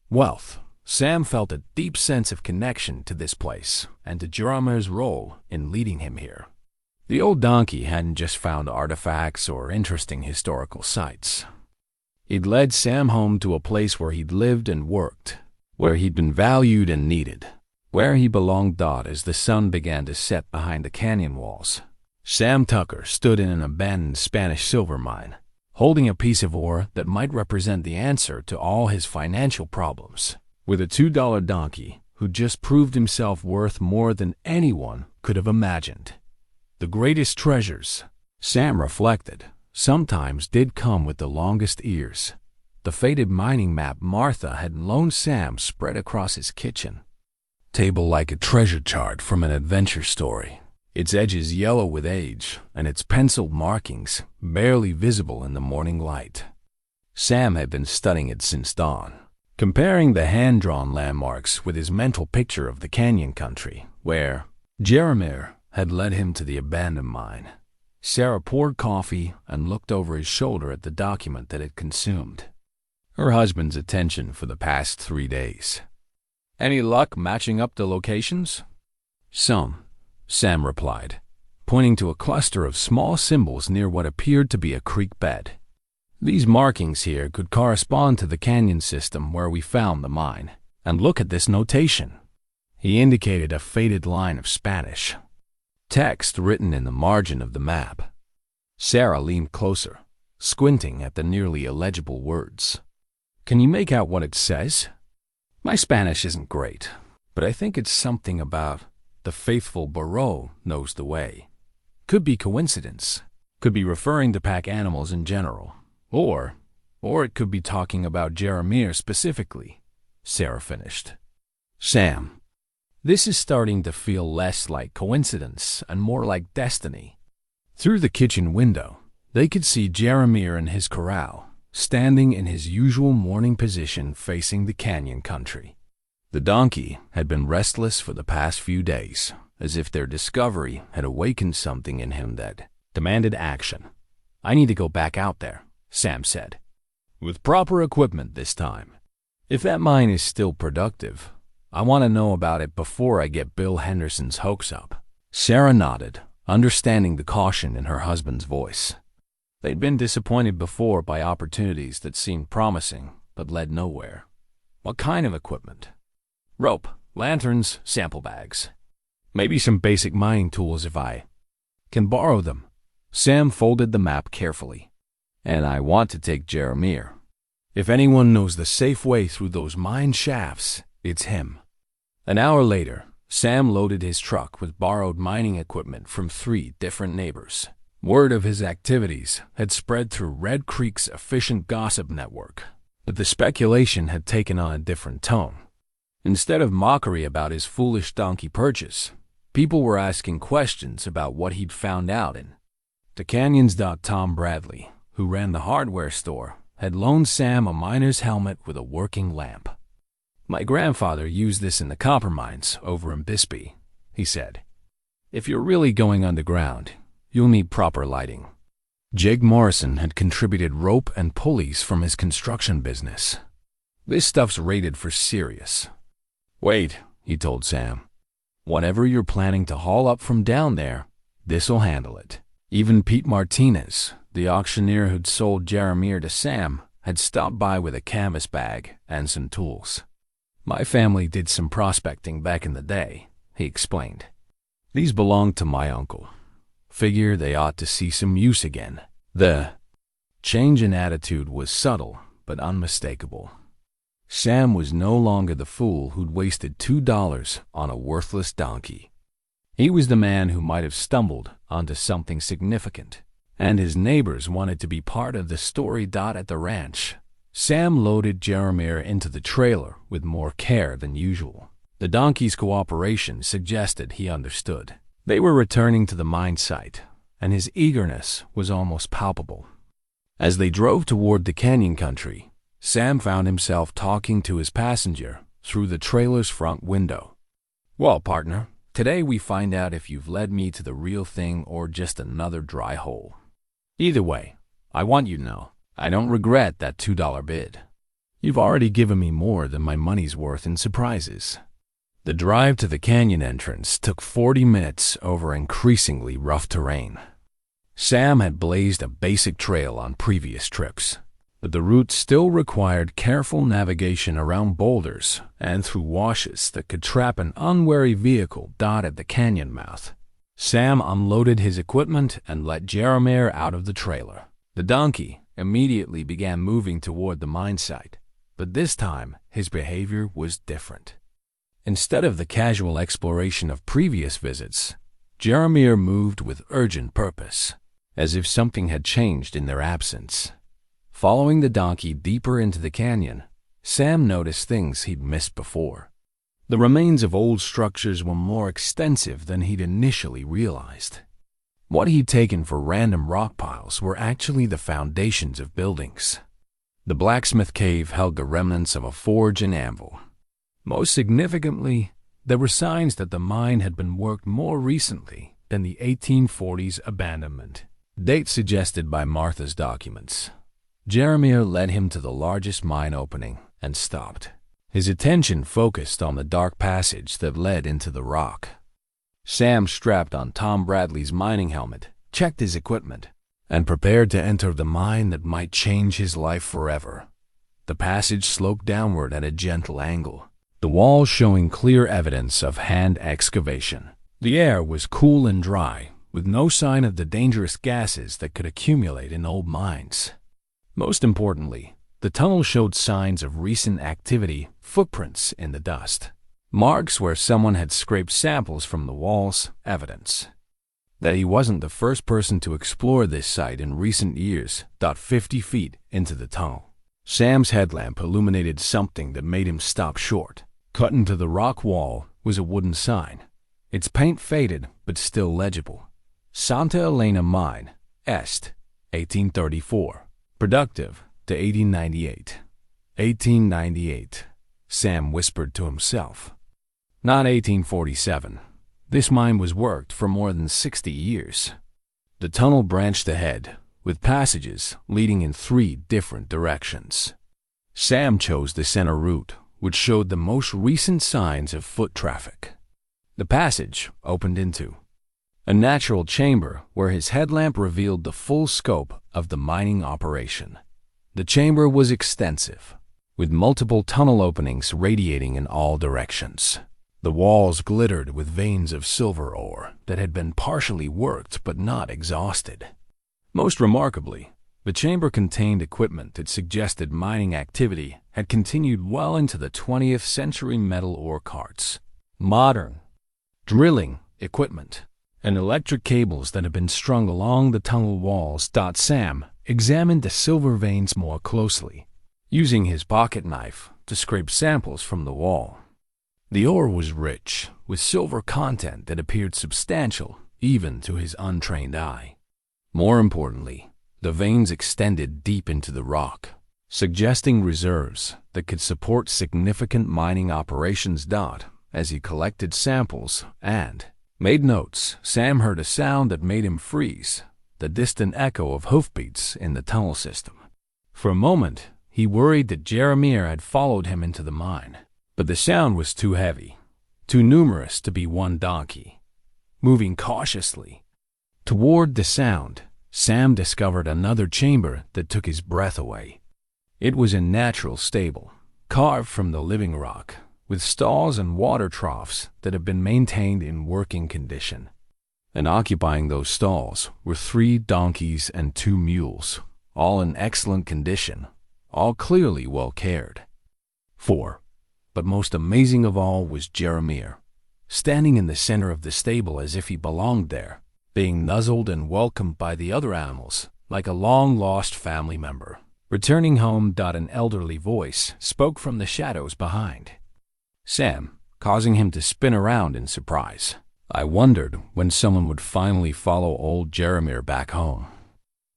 wealth, Sam felt a deep sense of connection to this place and to Jerimier's role in leading him here. The old donkey hadn't just found artifacts or interesting historical sites. He'd led Sam home to a place where he'd lived and worked, where he'd been valued and needed, where he belonged. As the sun began to set behind the canyon walls, Sam Tucker stood in an abandoned Spanish silver mine, holding a piece of ore that might represent the answer to all his financial problems. With a $2 donkey who just proved himself worth more than anyone could have imagined. The greatest treasures, Sam reflected, sometimes did come with the longest ears. The faded mining map Martha had loaned Sam spread across his kitchen table like a treasure chart from an adventure story, its edges yellow with age and its penciled markings barely visible in the morning light. Sam had been studying it since dawn, comparing the hand-drawn landmarks with his mental picture of the canyon country where Jeremier had led him to the abandoned mine. Sarah poured coffee and looked over his shoulder at the document that it consumed her husband's attention for the past 3 days. "Any luck matching up the locations?" "Some," Sam replied, pointing to a cluster of small symbols near what appeared to be a creek bed. "These markings here could correspond to the canyon system where we found the mine. And look at this notation." He indicated a faded line of Spanish text written in the margin of the map. Sarah leaned closer, squinting at the nearly illegible words. "Can you make out what it says?" "My Spanish isn't great, but I think it's something about the faithful burro knows the way. Could be coincidence. Could be referring to pack animals in general. Or it could be talking about Jeremier specifically," Sarah finished. "Sam, this is starting to feel less like coincidence and more like destiny." Through the kitchen window, they could see Jeremier in his corral, standing in his usual morning position facing the canyon country. The donkey had been restless for the past few days, as if their discovery had awakened something in him that demanded action. "I need to go back out there," Sam said. "With proper equipment this time. If that mine is still productive, I want to know about it before I get Bill Henderson's hopes up." Sarah nodded, understanding the caution in her husband's voice. They'd been disappointed before by opportunities that seemed promising but led nowhere. "What kind of equipment?" "Rope, lanterns, sample bags. Maybe some basic mining tools if I can borrow them." Sam folded the map carefully. "And I want to take Jeremier. If anyone knows the safe way through those mine shafts, it's him." An hour later, Sam loaded his truck with borrowed mining equipment from 3 different neighbors. Word of his activities had spread through Red Creek's efficient gossip network. But the speculation had taken on a different tone. Instead of mockery about his foolish donkey purchase, people were asking questions about what he'd found out in the canyons. Tom Bradley, who ran the hardware store, had loaned Sam a miner's helmet with a working lamp. "My grandfather used this in the copper mines over in Bisbee," he said. "If you're really going underground, you'll need proper lighting." Jake Morrison had contributed rope and pulleys from his construction business. "This stuff's rated for serious." "Wait," he told Sam. "Whatever you're planning to haul up from down there, this'll handle it." Even Pete Martinez, the auctioneer who'd sold Jeremier to Sam, had stopped by with a canvas bag and some tools. "My family did some prospecting back in the day," he explained. "These belonged to my uncle. Figure they ought to see some use again." The change in attitude was subtle but unmistakable. Sam was no longer the fool who'd wasted $2 on a worthless donkey. He was the man who might have stumbled onto something significant, and his neighbors wanted to be part of the story. At the ranch, Sam loaded Jeremier into the trailer with more care than usual. The donkey's cooperation suggested he understood. They were returning to the mine site, and his eagerness was almost palpable. As they drove toward the canyon country, Sam found himself talking to his passenger through the trailer's front window. "Well, partner, today we find out if you've led me to the real thing or just another dry hole. Either way, I want you to know, I don't regret that $2 bid. You've already given me more than my money's worth in surprises." The drive to the canyon entrance took 40 minutes over increasingly rough terrain. Sam had blazed a basic trail on previous trips, but the route still required careful navigation around boulders and through washes that could trap an unwary vehicle. At the canyon mouth, Sam unloaded his equipment and let Jeremier out of the trailer. The donkey immediately began moving toward the mine site, but this time his behavior was different. Instead of the casual exploration of previous visits, Jeremier moved with urgent purpose, as if something had changed in their absence. Following the donkey deeper into the canyon, Sam noticed things he'd missed before. The remains of old structures were more extensive than he'd initially realized. What he'd taken for random rock piles were actually the foundations of buildings. The blacksmith cave held the remnants of a forge and anvil. Most significantly, there were signs that the mine had been worked more recently than the 1840s abandonment, date suggested by Martha's documents. Jeremier led him to the largest mine opening and stopped. His attention focused on the dark passage that led into the rock. Sam strapped on Tom Bradley's mining helmet, checked his equipment, and prepared to enter the mine that might change his life forever. The passage sloped downward at a gentle angle, the walls showing clear evidence of hand excavation. The air was cool and dry, with no sign of the dangerous gases that could accumulate in old mines. Most importantly, the tunnel showed signs of recent activity, footprints in the dust, marks where someone had scraped samples from the walls, evidence that he wasn't the first person to explore this site in recent years. 50 feet into the tunnel, Sam's headlamp illuminated something that made him stop short. Cut into the rock wall was a wooden sign, its paint faded but still legible. Santa Elena Mine, Est, 1834. Productive to 1898. 1898, Sam whispered to himself. Not 1847. This mine was worked for more than 60 years. The tunnel branched ahead, with passages leading in 3 different directions. Sam chose the center route, which showed the most recent signs of foot traffic. The passage opened into a natural chamber where his headlamp revealed the full scope of the mining operation. The chamber was extensive, with multiple tunnel openings radiating in all directions. The walls glittered with veins of silver ore that had been partially worked but not exhausted. Most remarkably, the chamber contained equipment that suggested mining activity had continued well into the 20th century. Metal ore carts, modern drilling equipment, and electric cables that had been strung along the tunnel walls. Sam examined the silver veins more closely. using his pocket knife to scrape samples from the wall. The ore was rich, with silver content that appeared substantial even to his untrained eye. More importantly, the veins extended deep into the rock, suggesting reserves that could support significant mining operations. As he collected samples and made notes, Sam heard a sound that made him freeze, the distant echo of hoofbeats in the tunnel system. For a moment, he worried that Jeremier had followed him into the mine, but the sound was too heavy, too numerous to be one donkey. Moving cautiously toward the sound, Sam discovered another chamber that took his breath away. It was a natural stable, carved from the living rock, with stalls and water troughs that had been maintained in working condition. And occupying those stalls were 3 donkeys and 2 mules, all in excellent condition, all clearly well cared for. But most amazing of all was Jeremier, standing in the center of the stable as if he belonged there, being nuzzled and welcomed by the other animals like a long-lost family member. Returning home. An elderly voice spoke from the shadows behind Sam, causing him to spin around in surprise. I wondered when someone would finally follow old Jeremier back home.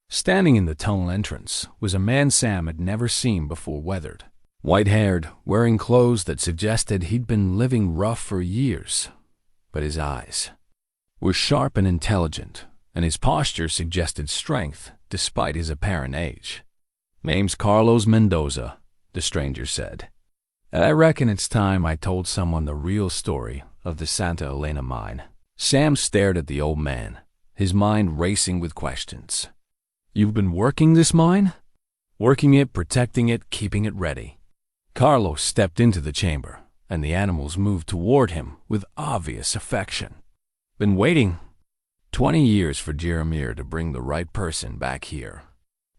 Standing in the tunnel entrance was a man Sam had never seen before. Weathered, white-haired, wearing clothes that suggested he'd been living rough for years. But his eyes were sharp and intelligent, and his posture suggested strength despite his apparent age. "Name's Carlos Mendoza," the stranger said. "And I reckon it's time I told someone the real story of the Santa Elena mine." Sam stared at the old man, his mind racing with questions. "You've been working this mine?" "Working it, protecting it, keeping it ready." Carlos stepped into the chamber, and the animals moved toward him with obvious affection. "Been waiting 20 years for Jeremier to bring the right person back here."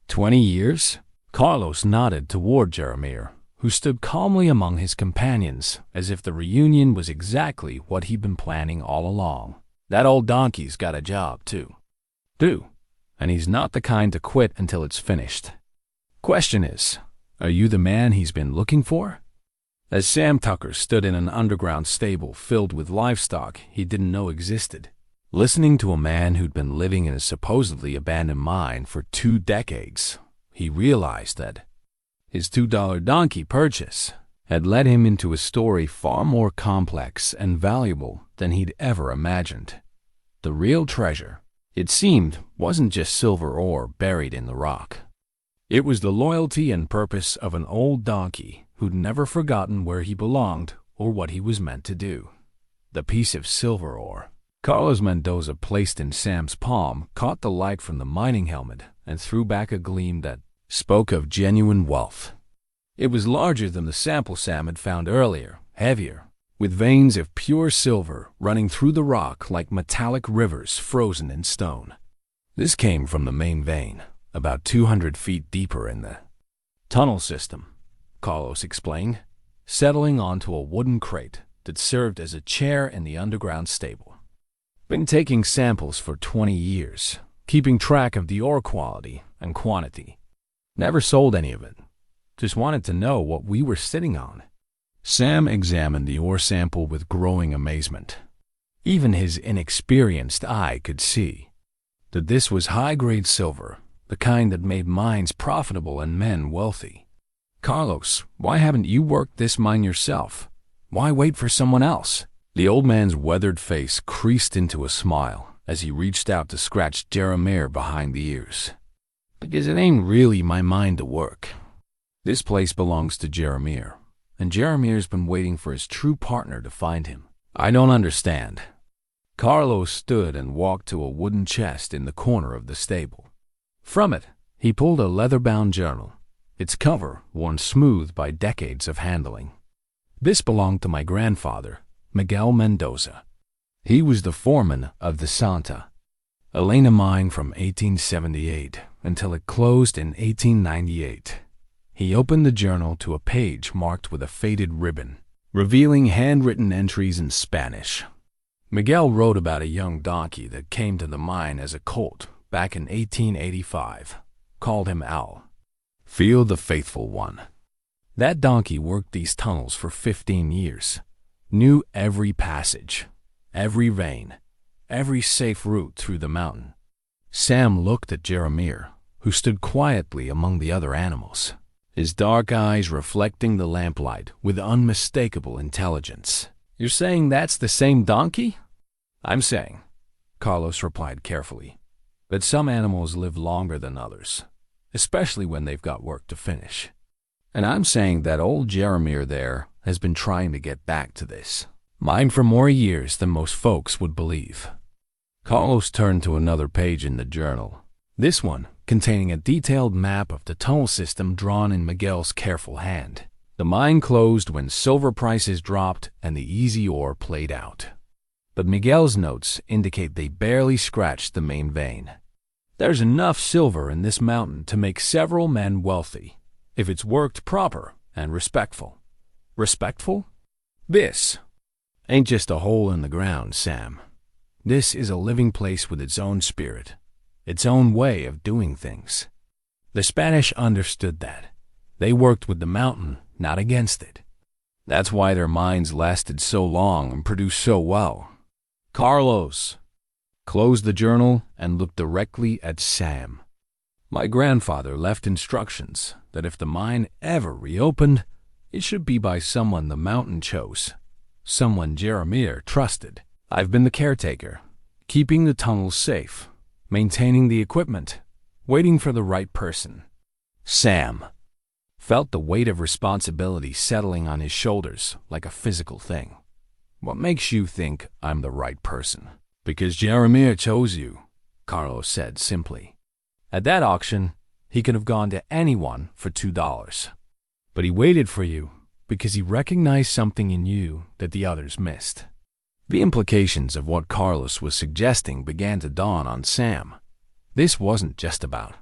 20 years? Carlos nodded toward Jeremier, who stood calmly among his companions, as if the reunion was exactly what he'd been planning all along. "That old donkey's got a job, too. And he's not the kind to quit until it's finished. Question is, are you the man he's been looking for?" As Sam Tucker stood in an underground stable filled with livestock he didn't know existed, listening to a man who'd been living in a supposedly abandoned mine for 2 decades, he realized that his $2 donkey purchase had led him into a story far more complex and valuable than he'd ever imagined. The real treasure, it seemed, wasn't just silver ore buried in the rock. It was the loyalty and purpose of an old donkey who'd never forgotten where he belonged or what he was meant to do. The piece of silver ore Carlos Mendoza placed in Sam's palm caught the light from the mining helmet and threw back a gleam that spoke of genuine wealth. It was larger than the sample Sam had found earlier, heavier, with veins of pure silver running through the rock like metallic rivers frozen in stone. This came from the main vein, about 200 feet deeper in the tunnel system, Carlos explained, settling onto a wooden crate that served as a chair in the underground stable. "Been taking samples for 20 years, keeping track of the ore quality and quantity. Never sold any of it. Just wanted to know what we were sitting on." Sam examined the ore sample with growing amazement. Even his inexperienced eye could see that this was high-grade silver, the kind that made mines profitable and men wealthy. "Carlos, why haven't you worked this mine yourself? Why wait for someone else?" The old man's weathered face creased into a smile as he reached out to scratch Jeremier behind the ears. "Because it ain't really my mine to work. This place belongs to Jeremier, and Jeremier's been waiting for his true partner to find him." "I don't understand." Carlos stood and walked to a wooden chest in the corner of the stable. From it, he pulled a leather-bound journal, its cover worn smooth by decades of handling. "This belonged to my grandfather, Miguel Mendoza. He was the foreman of the Santa Elena mine from 1878 until it closed in 1898. He opened the journal to a page marked with a faded ribbon, revealing handwritten entries in Spanish. Miguel wrote about a young donkey that came to the mine as a colt back in 1885, called him Al. "Feel the faithful one. That donkey worked these tunnels for 15 years, knew every passage, every vein, every safe route through the mountain. Sam looked at Jeremier, who stood quietly among the other animals, his dark eyes reflecting the lamplight with unmistakable intelligence. "You're saying that's the same donkey?" "I'm saying," Carlos replied carefully, "that some animals live longer than others, especially when they've got work to finish. And I'm saying that old Jeremier there has been trying to get back to this mine for more years than most folks would believe." Carlos turned to another page in the journal, this one containing a detailed map of the tunnel system drawn in Miguel's careful hand. The mine closed when silver prices dropped and the easy ore played out. But Miguel's notes indicate they barely scratched the main vein. "There's enough silver in this mountain to make several men wealthy, if it's worked proper and respectful." Respectful? This ain't just a hole in the ground, Sam. This is a living place with its own spirit, its own way of doing things. The Spanish understood that. They worked with the mountain, not against it. That's why their mines lasted so long and produced so well. Carlos closed the journal and looked directly at Sam. "My grandfather left instructions that if the mine ever reopened, it should be by someone the mountain chose, someone Jeremier trusted. I've been the caretaker, keeping the tunnels safe, maintaining the equipment, waiting for the right person." Sam felt the weight of responsibility settling on his shoulders like a physical thing. "What makes you think I'm the right person?" "Because Jeremier chose you," Carlos said simply. "At that auction, he could have gone to anyone for $2. But he waited for you because he recognized something in you that the others missed." The implications of what Carlos was suggesting began to dawn on Sam. This wasn't just about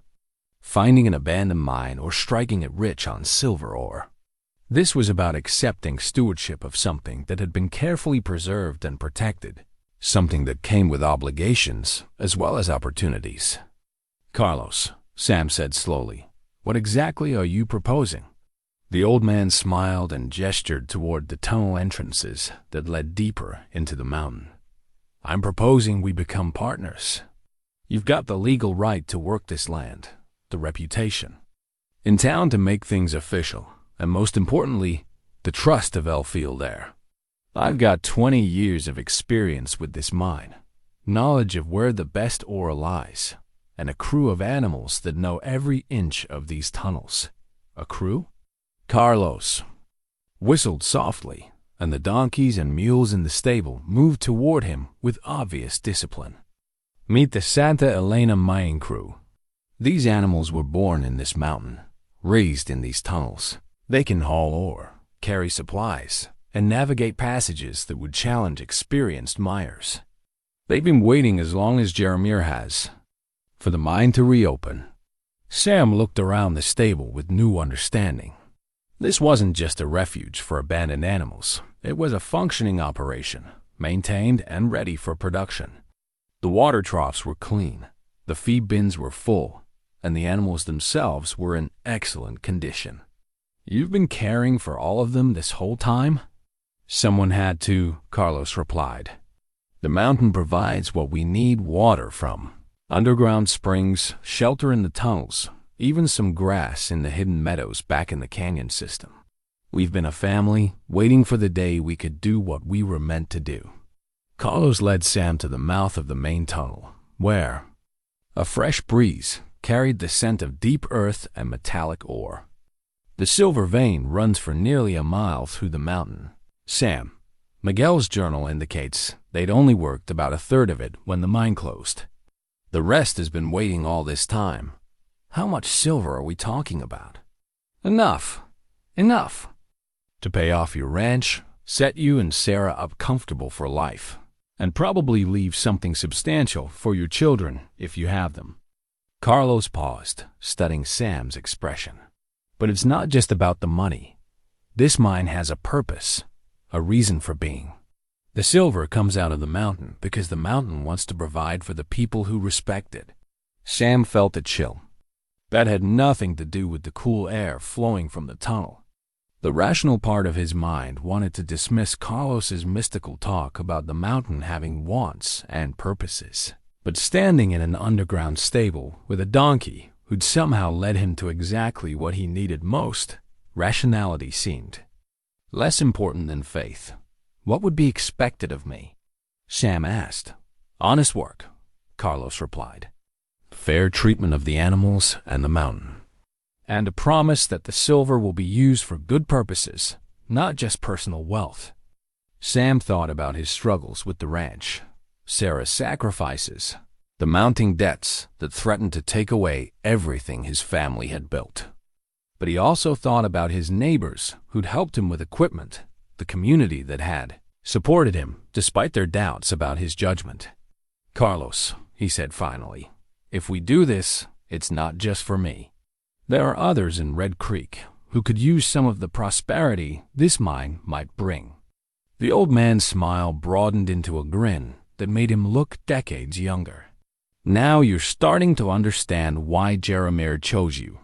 finding an abandoned mine or striking it rich on silver ore. This was about accepting stewardship of something that had been carefully preserved and protected, something that came with obligations as well as opportunities. "Carlos," Sam said slowly, "what exactly are you proposing?" The old man smiled and gestured toward the tunnel entrances that led deeper into the mountain. "I'm proposing we become partners. You've got the legal right to work this land, the reputation in town to make things official, and most importantly, the trust of Elfield there. I've got 20 years of experience with this mine, knowledge of where the best ore lies, and a crew of animals that know every inch of these tunnels." "A crew?" Carlos whistled softly, and the donkeys and mules in the stable moved toward him with obvious discipline. "Meet the Santa Elena mine crew. These animals were born in this mountain, raised in these tunnels. They can haul ore, carry supplies, and navigate passages that would challenge experienced miners. They've been waiting as long as Jeremier has for the mine to reopen." Sam looked around the stable with new understanding. This wasn't just a refuge for abandoned animals. It was a functioning operation, maintained and ready for production. The water troughs were clean, the feed bins were full, and the animals themselves were in excellent condition. "You've been caring for all of them this whole time?" "Someone had to," Carlos replied. "The mountain provides what we need water from. Underground springs, shelter in the tunnels, even some grass in the hidden meadows back in the canyon system. We've been a family, waiting for the day we could do what we were meant to do." Carlos led Sam to the mouth of the main tunnel, where a fresh breeze carried the scent of deep earth and metallic ore. The silver vein runs for nearly a mile through the mountain. Sam, Miguel's journal indicates they'd only worked about a third of it when the mine closed. The rest has been waiting all this time. How much silver are we talking about? Enough to pay off your ranch, set you and Sarah up comfortable for life, and probably leave something substantial for your children if you have them. Carlos paused, studying Sam's expression. "But it's not just about the money. This mine has a purpose, a reason for being. The silver comes out of the mountain because the mountain wants to provide for the people who respect it." Sam felt a chill. That had nothing to do with the cool air flowing from the tunnel. The rational part of his mind wanted to dismiss Carlos's mystical talk about the mountain having wants and purposes. But standing in an underground stable with a donkey who'd somehow led him to exactly what he needed most, rationality seemed less important than faith. "What would be expected of me?" Sam asked. "Honest work," Carlos replied. "Fair treatment of the animals and the mountain. And a promise that the silver will be used for good purposes, not just personal wealth." Sam thought about his struggles with the ranch, Sarah's sacrifices, the mounting debts that threatened to take away everything his family had built. But he also thought about his neighbors who'd helped him with equipment, the community that had supported him despite their doubts about his judgment. "Carlos," he said finally, "if we do this, it's not just for me. There are others in Red Creek who could use some of the prosperity this mine might bring." The old man's smile broadened into a grin that made him look decades younger. "Now you're starting to understand why Jeremier chose you."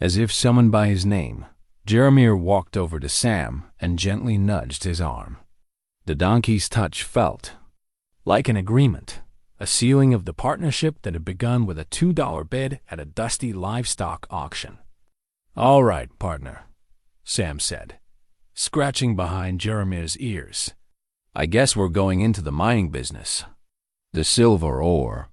As if summoned by his name, Jeremier walked over to Sam and gently nudged his arm. The donkey's touch felt like an agreement, a sealing of the partnership that had begun with a $2 bid at a dusty livestock auction. "All right, partner," Sam said, scratching behind Jeremier's ears. "I guess we're going into the mining business. The silver ore."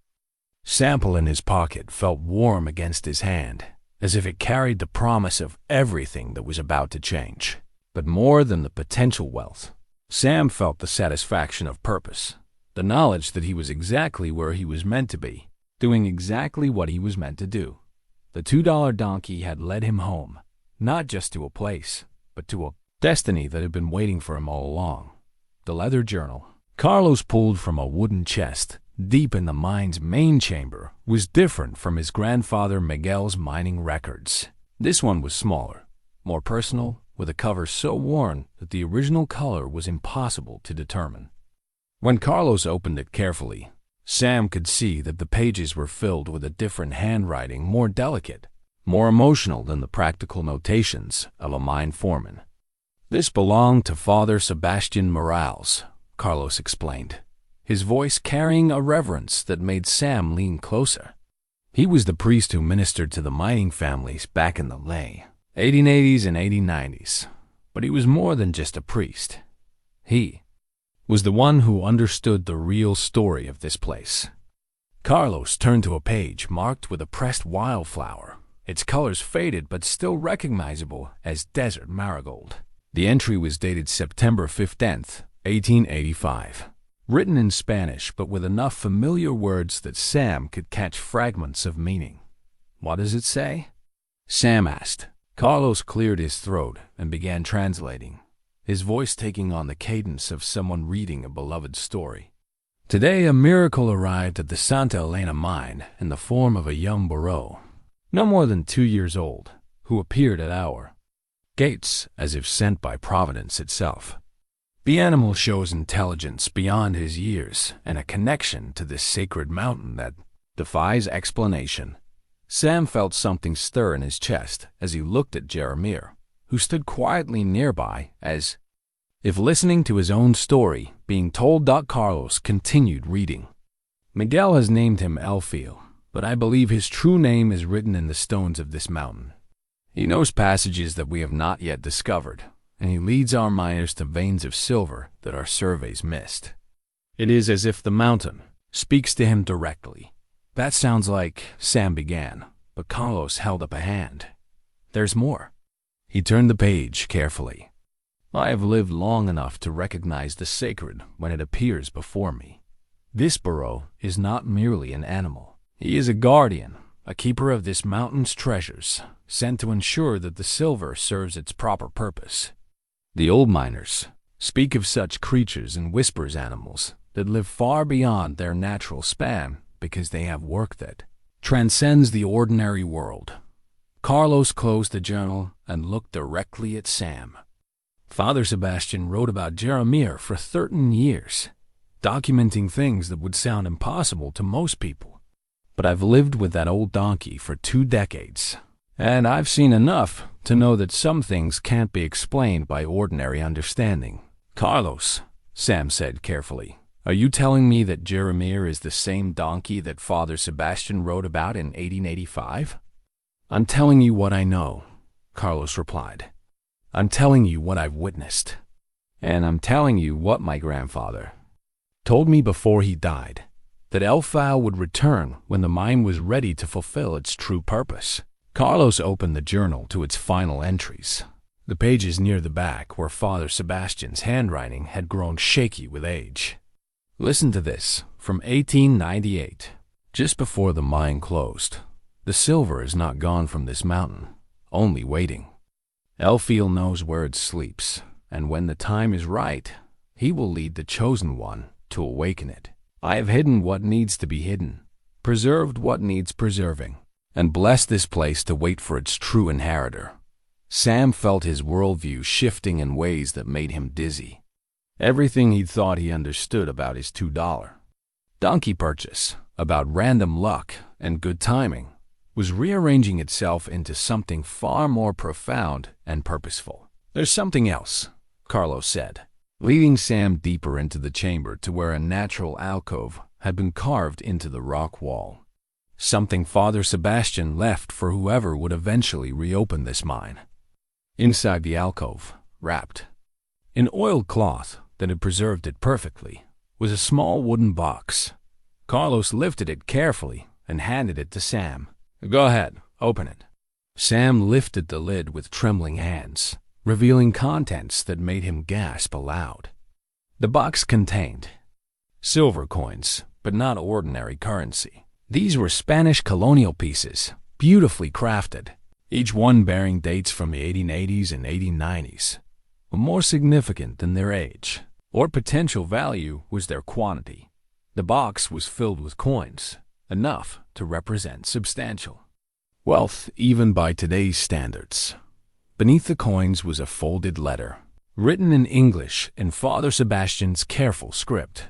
Sample in his pocket felt warm against his hand, as if it carried the promise of everything that was about to change. But more than the potential wealth, Sam felt the satisfaction of purpose, the knowledge that he was exactly where he was meant to be, doing exactly what he was meant to do. The $2 donkey had led him home, not just to a place, but to a destiny that had been waiting for him all along. The leather journal Carlos pulled from a wooden chest deep in the mine's main chamber was different from his grandfather Miguel's mining records. This one was smaller, more personal, with a cover so worn that the original color was impossible to determine. When Carlos opened it carefully, Sam could see that the pages were filled with a different handwriting, more delicate, more emotional than the practical notations of a mine foreman. "This belonged to Father Sebastian Morales," Carlos explained, his voice carrying a reverence that made Sam lean closer. He was the priest who ministered to the mining families back in the late 1880s and 1890s, but he was more than just a priest. He was the one who understood the real story of this place. Carlos turned to a page marked with a pressed wildflower, its colors faded but still recognizable as desert marigold. The entry was dated September 15th, 1885. Written in Spanish, but with enough familiar words that Sam could catch fragments of meaning. "What does it say?" Sam asked. Carlos cleared his throat and began translating, his voice taking on the cadence of someone reading a beloved story. "Today a miracle arrived at the Santa Elena mine in the form of a young burro, no more than 2 years old, who appeared at our gates as if sent by Providence itself. The animal shows intelligence beyond his years and a connection to this sacred mountain that defies explanation." Sam felt something stir in his chest as he looked at Jeremier, who stood quietly nearby as if listening to his own story being told. Carlos continued reading. "Miguel has named him Elfiel, but I believe his true name is written in the stones of this mountain. He knows passages that we have not yet discovered, and he leads our miners to veins of silver that our surveys missed. It is as if the mountain speaks to him directly." "That sounds like," Sam began, but Carlos held up a hand. "There's more." He turned the page carefully. "I have lived long enough to recognize the sacred when it appears before me. This burro is not merely an animal. He is a guardian, a keeper of this mountain's treasures, sent to ensure that the silver serves its proper purpose. The old miners speak of such creatures in whispers, animals that live far beyond their natural span because they have work that transcends the ordinary world." Carlos closed the journal and looked directly at Sam. "Father Sebastian wrote about Jeremier for 13 years, documenting things that would sound impossible to most people. But I've lived with that old donkey for 2 decades, and I've seen enough to know that some things can't be explained by ordinary understanding. "Carlos," Sam said carefully, "are you telling me that Jeremier is the same donkey that Father Sebastian wrote about in 1885? "I'm telling you what I know," Carlos replied. "I'm telling you what I've witnessed. And I'm telling you what my grandfather told me before he died, that El Fao would return when the mine was ready to fulfill its true purpose." Carlos opened the journal to its final entries. The pages near the back where Father Sebastian's handwriting had grown shaky with age. Listen to this, from 1898. "Just before the mine closed, the silver is not gone from this mountain, only waiting. El Fao knows where it sleeps, and when the time is right, he will lead the chosen one to awaken it. I have hidden what needs to be hidden, preserved what needs preserving, and blessed this place to wait for its true inheritor." Sam felt his worldview shifting in ways that made him dizzy. Everything he'd thought he understood about his $2 donkey purchase, about random luck and good timing, was rearranging itself into something far more profound and purposeful. "There's something else," Carlos said, leading Sam deeper into the chamber to where a natural alcove had been carved into the rock wall. "Something Father Sebastian left for whoever would eventually reopen this mine." Inside the alcove, wrapped in oiled cloth that had preserved it perfectly, was a small wooden box. Carlos lifted it carefully and handed it to Sam. "Go ahead, open it." Sam lifted the lid with trembling hands, revealing contents that made him gasp aloud. The box contained silver coins, but not ordinary currency. These were Spanish colonial pieces, beautifully crafted, each one bearing dates from the 1880s and 1890s. But more significant than their age or potential value was their quantity. The box was filled with coins, enough to represent substantial wealth even by today's standards. Beneath the coins was a folded letter, written in English in Father Sebastian's careful script.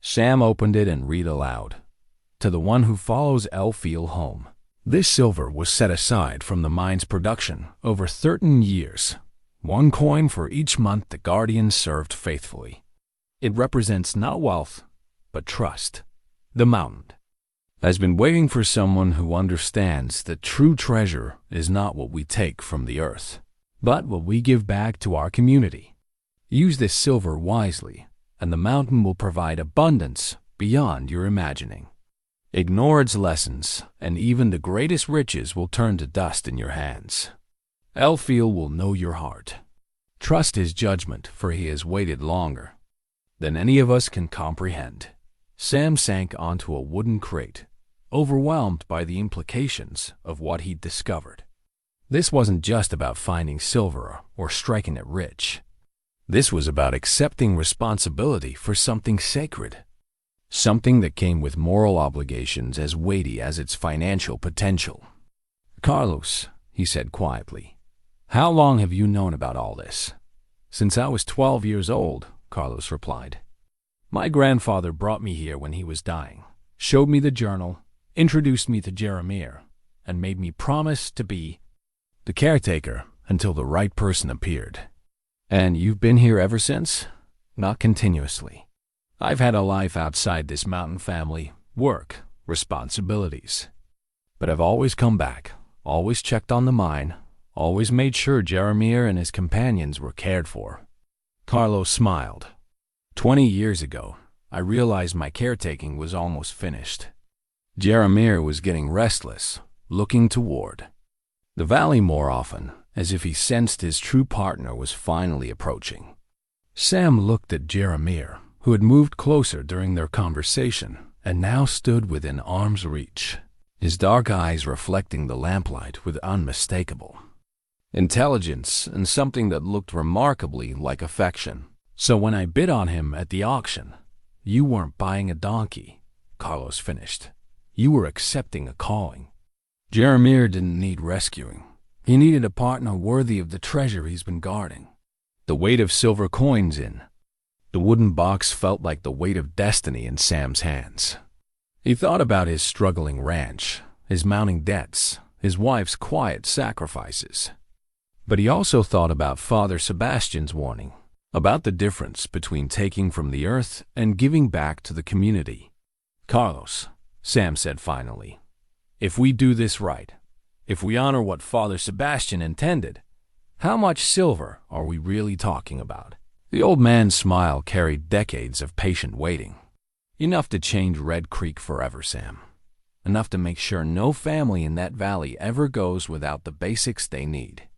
Sam opened it and read aloud. "To the one who follows El Fao home. This silver was set aside from the mine's production over 13 years, 1 coin for each month the guardian served faithfully. It represents not wealth, but trust. The mountain has been waiting for someone who understands that true treasure is not what we take from the earth, but what we give back to our community. Use this silver wisely, and the mountain will provide abundance beyond your imagining. Ignore its lessons, and even the greatest riches will turn to dust in your hands. El Fao will know your heart. Trust his judgment, for he has waited longer than any of us can comprehend." Sam sank onto a wooden crate, overwhelmed by the implications of what he'd discovered. This wasn't just about finding silver or striking it rich. This was about accepting responsibility for something sacred, something that came with moral obligations as weighty as its financial potential. "Carlos," he said quietly, "how long have you known about all this?" "Since I was 12 years old," Carlos replied. "My grandfather brought me here when he was dying, showed me the journal, introduced me to Jeremier, and made me promise to be the caretaker until the right person appeared." "And you've been here ever since?" "Not continuously. I've had a life outside this mountain family, work, responsibilities. But I've always come back, always checked on the mine, always made sure Jeremier and his companions were cared for." Carlos smiled. 20 years ago, I realized my caretaking was almost finished. Jeremier was getting restless, looking toward the valley more often, as if he sensed his true partner was finally approaching. Sam looked at Jeremier, who had moved closer during their conversation and now stood within arm's reach, his dark eyes reflecting the lamplight with unmistakable intelligence and something that looked remarkably like affection. "So when I bid on him at the auction, you weren't buying a donkey," Carlos finished. "You were accepting a calling. Jeremier didn't need rescuing. He needed a partner worthy of the treasure he's been guarding." The weight of silver coins in the wooden box felt like the weight of destiny in Sam's hands. He thought about his struggling ranch, his mounting debts, his wife's quiet sacrifices. But he also thought about Father Sebastian's warning, about the difference between taking from the earth and giving back to the community. "Carlos," Sam said finally, "if we do this right, if we honor what Father Sebastian intended, how much silver are we really talking about?" The old man's smile carried decades of patient waiting. "Enough to change Red Creek forever, Sam. Enough to make sure no family in that valley ever goes without the basics they need.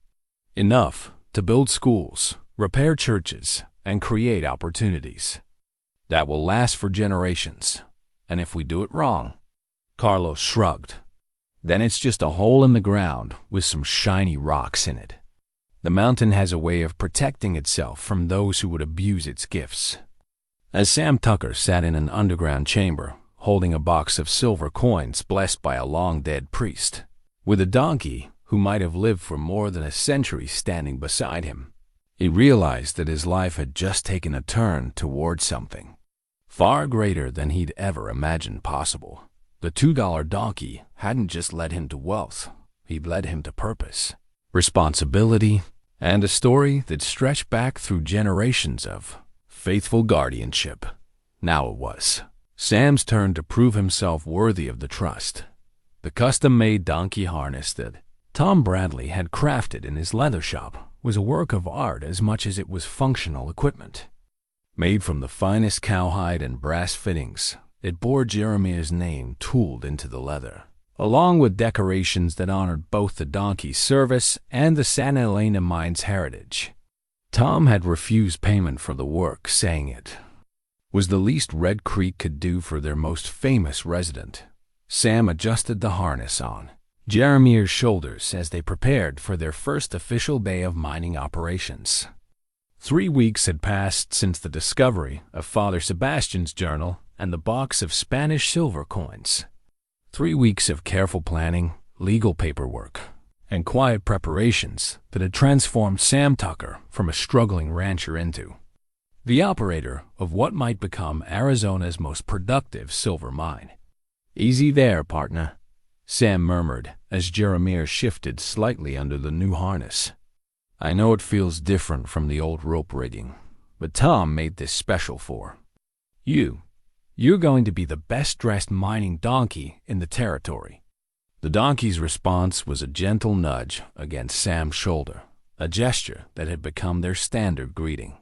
Enough to build schools, repair churches, and create opportunities that will last for generations. And if we do it wrong," Carlos shrugged, "then it's just a hole in the ground with some shiny rocks in it. The mountain has a way of protecting itself from those who would abuse its gifts." As Sam Tucker sat in an underground chamber, holding a box of silver coins blessed by a long-dead priest, with a donkey who might have lived for more than a century standing beside him, he realized that his life had just taken a turn toward something far greater than he'd ever imagined possible. The $2 donkey hadn't just led him to wealth, he'd led him to purpose, responsibility, and a story that stretched back through generations of faithful guardianship. Now it was Sam's turn to prove himself worthy of the trust. The custom-made donkey harness that Tom Bradley had crafted in his leather shop was a work of art as much as it was functional equipment. Made from the finest cowhide and brass fittings, it bore Jeremier's name tooled into the leather, along with decorations that honored both the donkey's service and the Santa Elena mine's heritage. Tom had refused payment for the work, saying it was the least Red Creek could do for their most famous resident. Sam adjusted the harness on Jeremier's shoulders as they prepared for their first official day of mining operations. 3 weeks had passed since the discovery of Father Sebastian's journal and the box of Spanish silver coins. 3 weeks of careful planning, legal paperwork, and quiet preparations that had transformed Sam Tucker from a struggling rancher into the operator of what might become Arizona's most productive silver mine. "Easy there, partner," Sam murmured as Jeremier shifted slightly under the new harness. "I know it feels different from the old rope rigging, but Tom made this special for you. You're going to be the best-dressed mining donkey in the territory." The donkey's response was a gentle nudge against Sam's shoulder, a gesture that had become their standard greeting.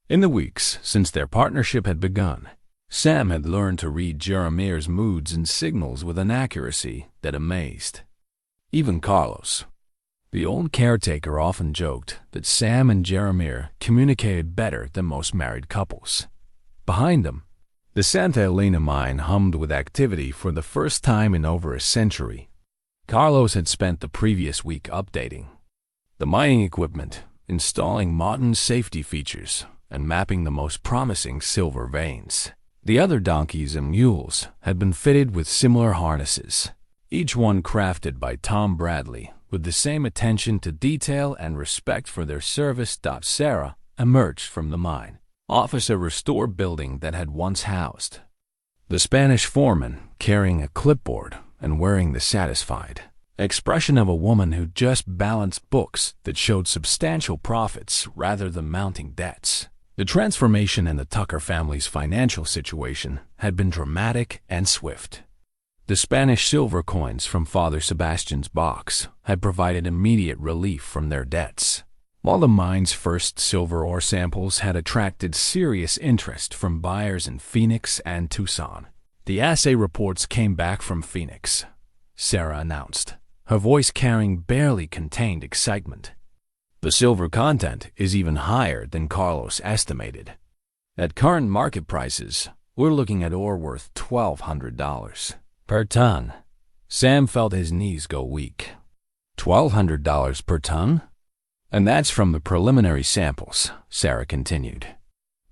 In the weeks since their partnership had begun, Sam had learned to read Jeremier's moods and signals with an accuracy that amazed even Carlos. The old caretaker often joked that Sam and Jeremier communicated better than most married couples. Behind them, the Santa Elena mine hummed with activity for the first time in over a century. Carlos had spent the previous week updating the mining equipment, installing modern safety features, and mapping the most promising silver veins. The other donkeys and mules had been fitted with similar harnesses, each one crafted by Tom Bradley with the same attention to detail and respect for their service. Sarah emerged from the mine, office a restored building that had once housed the Spanish foreman, carrying a clipboard and wearing the satisfied expression of a woman who just balanced books that showed substantial profits rather than mounting debts. The transformation in the Tucker family's financial situation had been dramatic and swift. The Spanish silver coins from Father Sebastian's box had provided immediate relief from their debts, while the mine's first silver ore samples had attracted serious interest from buyers in Phoenix and Tucson. The assay reports came back from Phoenix, Sarah announced, her voice carrying barely contained excitement. "The silver content is even higher than Carlos estimated. At current market prices, we're looking at ore worth $1,200 per ton." Sam felt his knees go weak. $1,200 per ton? "And that's from the preliminary samples," Sarah continued.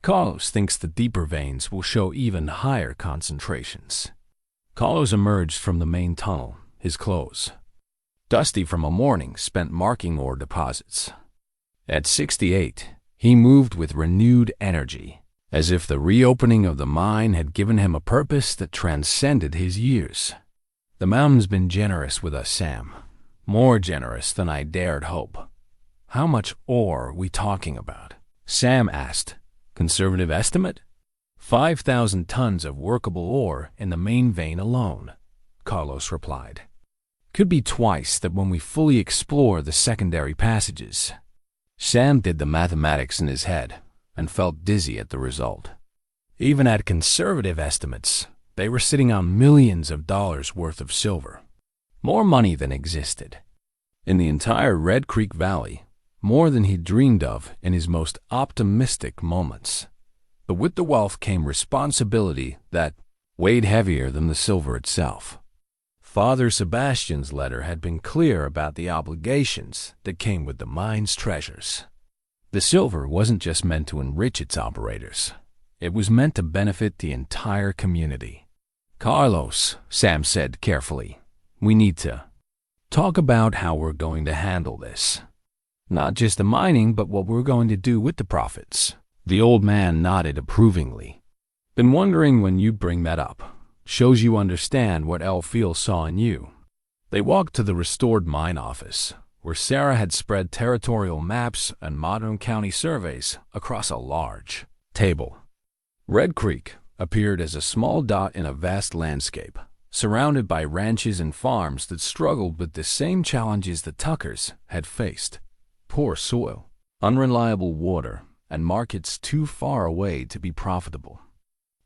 "Carlos thinks the deeper veins will show even higher concentrations." Carlos emerged from the main tunnel, his clothes dusty from a morning spent marking ore deposits. At 68, he moved with renewed energy, as if the reopening of the mine had given him a purpose that transcended his years. "The mountain's been generous with us, Sam. More generous than I dared hope. How much ore are we talking about? Sam asked. Conservative estimate? 5,000 tons of workable ore in the main vein alone, Carlos replied. Could be twice that when we fully explore the secondary passages. Sam did the mathematics in his head and felt dizzy at the result. Even at conservative estimates, they were sitting on millions of dollars worth of silver. More money than existed. In the entire Red Creek Valley, more than he'd dreamed of in his most optimistic moments. But with the wealth came responsibility that weighed heavier than the silver itself. Father Sebastian's letter had been clear about the obligations that came with the mine's treasures. The silver wasn't just meant to enrich its operators. It was meant to benefit the entire community. Carlos, Sam said carefully, we need to talk about how we're going to handle this. Not just the mining, but what we're going to do with the profits. The old man nodded approvingly. Been wondering when you'd bring that up. Shows you understand what El Fiel saw in you. They walked to the restored mine office, where Sarah had spread territorial maps and modern county surveys across a large table. Red Creek appeared as a small dot in a vast landscape, surrounded by ranches and farms that struggled with the same challenges the Tuckers had faced. Poor soil, unreliable water, and markets too far away to be profitable.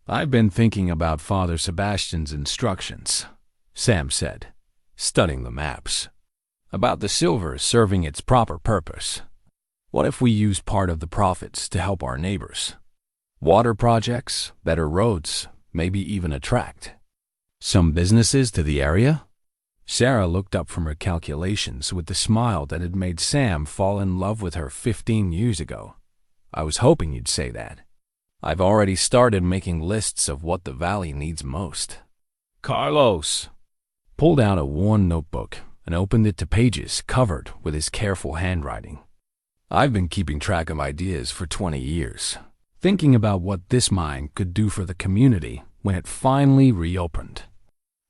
I've been thinking about Father Sebastian's instructions, Sam said, studying the maps. About the silver serving its proper purpose. What if we use part of the profits to help our neighbors? Water projects, better roads, maybe even attract some businesses to the area? Sarah looked up from her calculations with the smile that had made Sam fall in love with her 15 years ago. I was hoping you'd say that. I've already started making lists of what the valley needs most. Carlos pulled out a worn notebook and opened it to pages covered with his careful handwriting. I've been keeping track of ideas for 20 years, thinking about what this mine could do for the community when it finally reopened.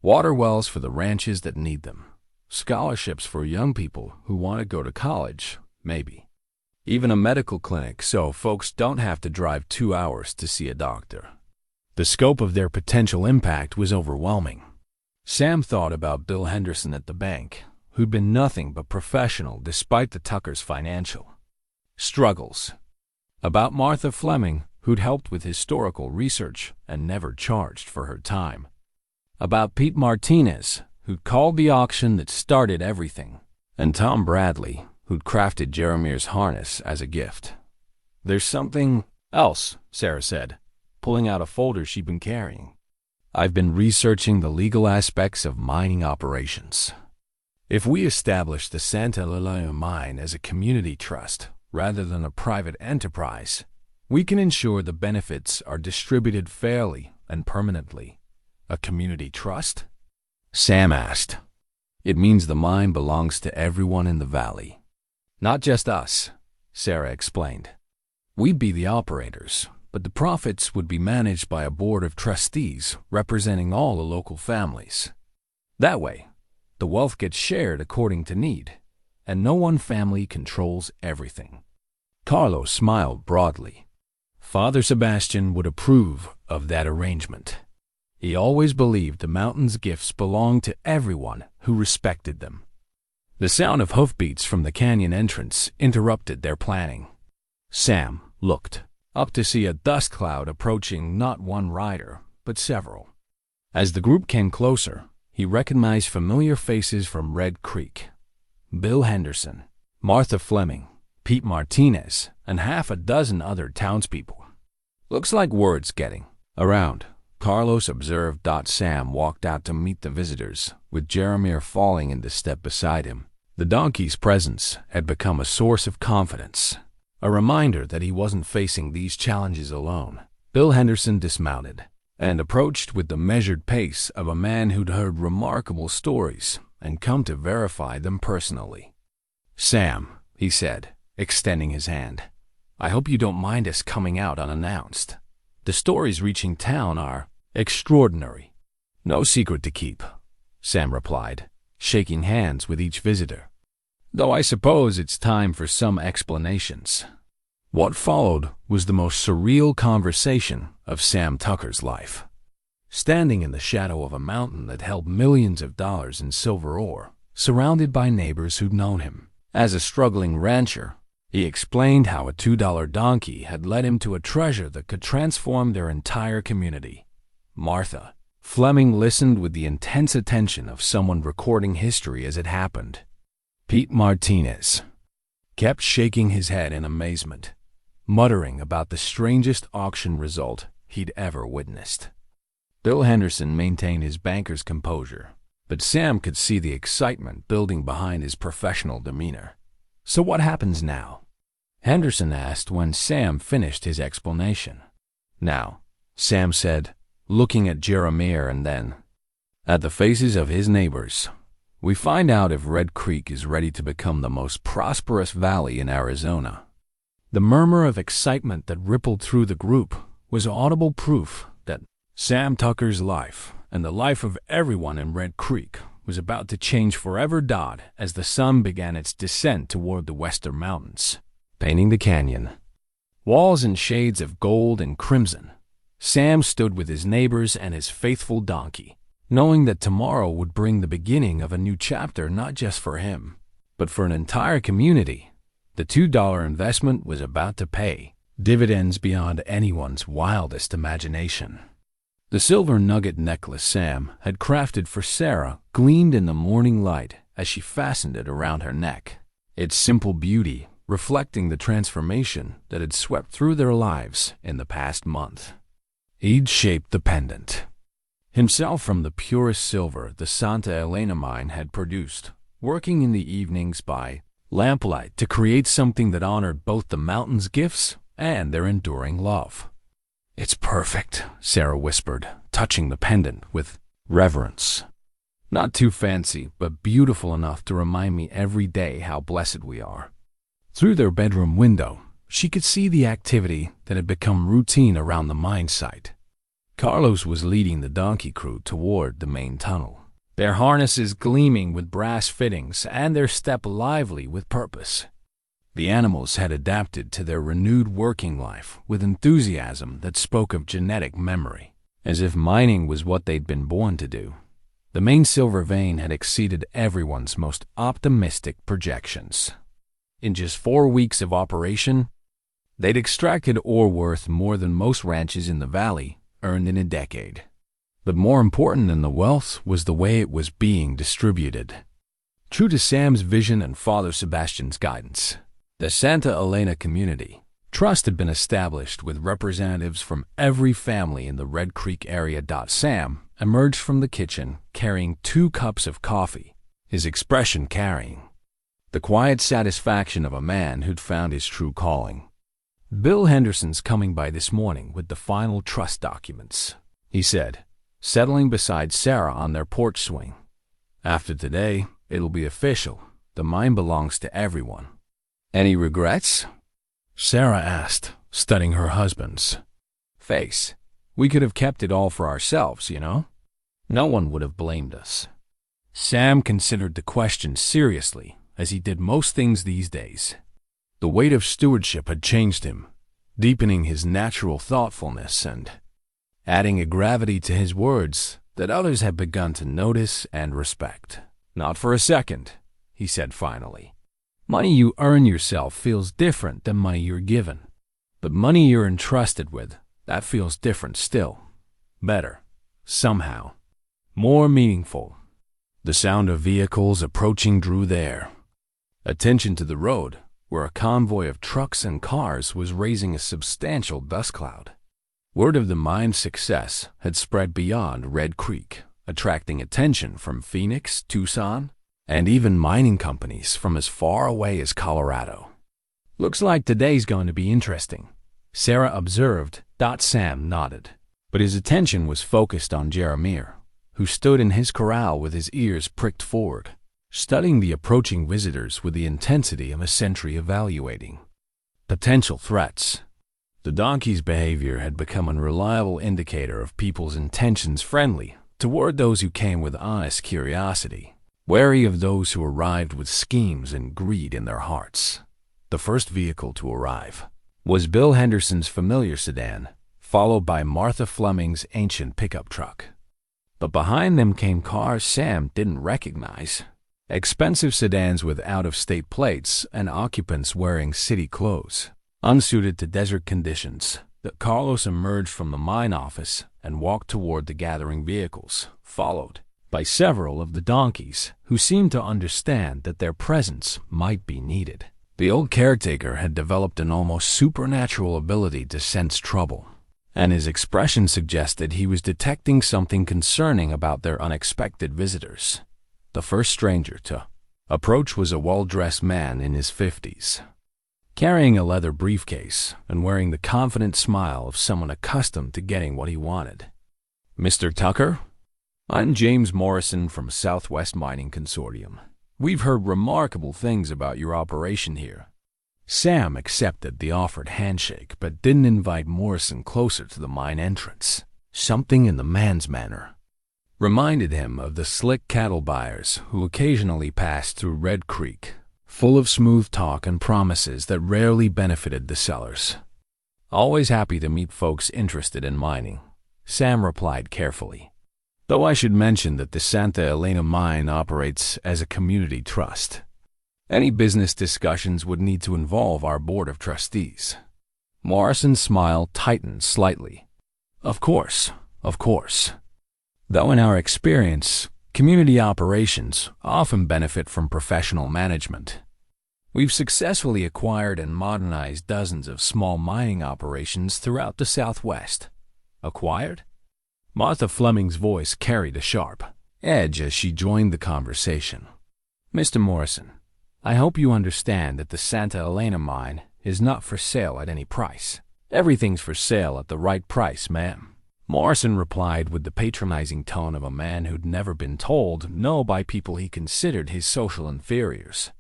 Water wells for the ranches that need them. Scholarships for young people who want to go to college, maybe. Even a medical clinic so folks don't have to drive 2 hours to see a doctor. The scope of their potential impact was overwhelming. Sam thought about Bill Henderson at the bank, who'd been nothing but professional despite the Tuckers' financial struggles. About Martha Fleming, who'd helped with historical research and never charged for her time. About Pete Martinez, who'd called the auction that started everything. And Tom Bradley, who'd crafted Jeremier's harness as a gift. There's something else, Sarah said, pulling out a folder she'd been carrying. I've been researching the legal aspects of mining operations. If we establish the Santa Lilaya mine as a community trust rather than a private enterprise, we can ensure the benefits are distributed fairly and permanently. A community trust? Sam asked. It means the mine belongs to everyone in the valley. Not just us, Sarah explained. We'd be the operators, but the profits would be managed by a board of trustees representing all the local families. That way, the wealth gets shared according to need, and no one family controls everything. Carlos smiled broadly. Father Sebastian would approve of that arrangement. He always believed the mountain's gifts belonged to everyone who respected them. The sound of hoofbeats from the canyon entrance interrupted their planning. Sam looked up to see a dust cloud approaching not one rider, but several. As the group came closer, he recognized familiar faces from Red Creek. Bill Henderson, Martha Fleming, Pete Martinez, and half a dozen other townspeople. Looks like word's getting around, Carlos observed. Sam walked out to meet the visitors, with Jeremier falling into step beside him. The donkey's presence had become a source of confidence, a reminder that he wasn't facing these challenges alone. Bill Henderson dismounted and approached with the measured pace of a man who'd heard remarkable stories and come to verify them personally. Sam, he said, extending his hand, I hope you don't mind us coming out unannounced. The stories reaching town are extraordinary. No secret to keep, Sam replied, shaking hands with each visitor. Though I suppose it's time for some explanations. What followed was the most surreal conversation of Sam Tucker's life. Standing in the shadow of a mountain that held millions of dollars in silver ore, surrounded by neighbors who'd known him as a struggling rancher, he explained how a $2 donkey had led him to a treasure that could transform their entire community. Martha Fleming listened with the intense attention of someone recording history as it happened. Pete Martinez kept shaking his head in amazement, muttering about the strangest auction result he'd ever witnessed. Bill Henderson maintained his banker's composure, but Sam could see the excitement building behind his professional demeanor. "So what happens now?" Henderson asked when Sam finished his explanation. "Now," Sam said, looking at Jeremier and then at the faces of his neighbors, "we find out if Red Creek is ready to become the most prosperous valley in Arizona." The murmur of excitement that rippled through the group was audible proof that Sam Tucker's life and the life of everyone in Red Creek was about to change forever. As the sun began its descent toward the western mountains, painting the canyon walls in shades of gold and crimson, Sam stood with his neighbors and his faithful donkey, knowing that tomorrow would bring the beginning of a new chapter not just for him, but for an entire community. The $2 investment was about to pay dividends beyond anyone's wildest imagination. The silver nugget necklace Sam had crafted for Sarah gleamed in the morning light as she fastened it around her neck, its simple beauty reflecting the transformation that had swept through their lives in the past month. He'd shaped the pendant himself from the purest silver the Santa Elena mine had produced, working in the evenings by lamplight to create something that honored both the mountain's gifts and their enduring love. "It's perfect," Sarah whispered, touching the pendant with reverence. "Not too fancy, but beautiful enough to remind me every day how blessed we are." Through their bedroom window, she could see the activity that had become routine around the mine site. Carlos was leading the donkey crew toward the main tunnel, their harnesses gleaming with brass fittings and their step lively with purpose. The animals had adapted to their renewed working life with enthusiasm that spoke of genetic memory, as if mining was what they'd been born to do. The main silver vein had exceeded everyone's most optimistic projections. In just 4 weeks of operation, they'd extracted ore worth more than most ranches in the valley earned in a decade. But more important than the wealth was the way it was being distributed. True to Sam's vision and Father Sebastian's guidance, the Santa Elena Community Trust had been established with representatives from every family in the Red Creek area. Sam emerged from the kitchen carrying 2 cups of coffee, his expression carrying the quiet satisfaction of a man who'd found his true calling. "Bill Henderson's coming by this morning with the final trust documents," he said, settling beside Sarah on their porch swing. "After today, it'll be official. The mine belongs to everyone." "Any regrets?" Sarah asked, studying her husband's face. "We could have kept it all for ourselves, you know. No one would have blamed us." Sam considered the question seriously, as he did most things these days. The weight of stewardship had changed him, deepening his natural thoughtfulness and adding a gravity to his words that others had begun to notice and respect. "Not for a second," he said finally. "Money you earn yourself feels different than money you're given. But money you're entrusted with, that feels different still. Better, somehow. More meaningful." The sound of vehicles approaching drew their attention to the road, where a convoy of trucks and cars was raising a substantial dust cloud. Word of the mine's success had spread beyond Red Creek, attracting attention from Phoenix, Tucson, and even mining companies from as far away as Colorado. "Looks like today's going to be interesting," Sarah observed. Sam nodded, but his attention was focused on Jeremier, who stood in his corral with his ears pricked forward, studying the approaching visitors with the intensity of a sentry evaluating potential threats. The donkey's behavior had become a reliable indicator of people's intentions, friendly toward those who came with honest curiosity, wary of those who arrived with schemes and greed in their hearts. The first vehicle to arrive was Bill Henderson's familiar sedan, followed by Martha Fleming's ancient pickup truck. But behind them came cars Sam didn't recognize. Expensive sedans with out-of-state plates and occupants wearing city clothes. Unsuited to desert conditions, Carlos emerged from the mine office and walked toward the gathering vehicles, followed by several of the donkeys who seemed to understand that their presence might be needed. The old caretaker had developed an almost supernatural ability to sense trouble, and his expression suggested he was detecting something concerning about their unexpected visitors. The first stranger to approach was a well-dressed man in his 50s, carrying a leather briefcase and wearing the confident smile of someone accustomed to getting what he wanted. "Mr. Tucker? I'm James Morrison from Southwest Mining Consortium. We've heard remarkable things about your operation here." Sam accepted the offered handshake but didn't invite Morrison closer to the mine entrance. Something in the man's manner reminded him of the slick cattle buyers who occasionally passed through Red Creek, full of smooth talk and promises that rarely benefited the sellers. "Always happy to meet folks interested in mining," Sam replied carefully. "Though I should mention that the Santa Elena mine operates as a community trust. Any business discussions would need to involve our board of trustees." Morrison's smile tightened slightly. Of course. Though in our experience, community operations often benefit from professional management. We've successfully acquired and modernized dozens of small mining operations throughout the Southwest. Acquired? Martha Fleming's voice carried a sharp edge as she joined the conversation. "Mr. Morrison, I hope you understand that the Santa Elena mine is not for sale at any price." "Everything's for sale at the right price, ma'am," Morrison replied with the patronizing tone of a man who'd never been told no by people he considered his social inferiors.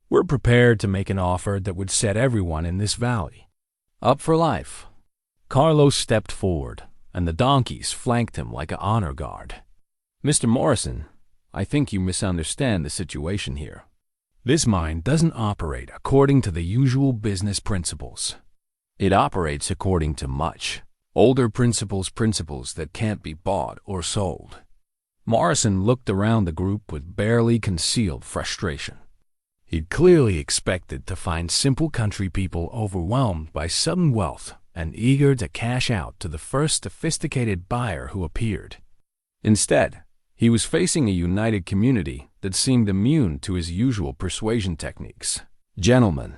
"We're prepared to make an offer that would set everyone in this valley up for life." Carlos stepped forward, and the donkeys flanked him like an honor guard. "Mr. Morrison, I think you misunderstand the situation here. This mine doesn't operate according to the usual business principles. It operates according to much older principles that can't be bought or sold." Morrison looked around the group with barely concealed frustration. He'd clearly expected to find simple country people overwhelmed by sudden wealth and eager to cash out to the first sophisticated buyer who appeared. Instead, he was facing a united community that seemed immune to his usual persuasion techniques. "Gentlemen,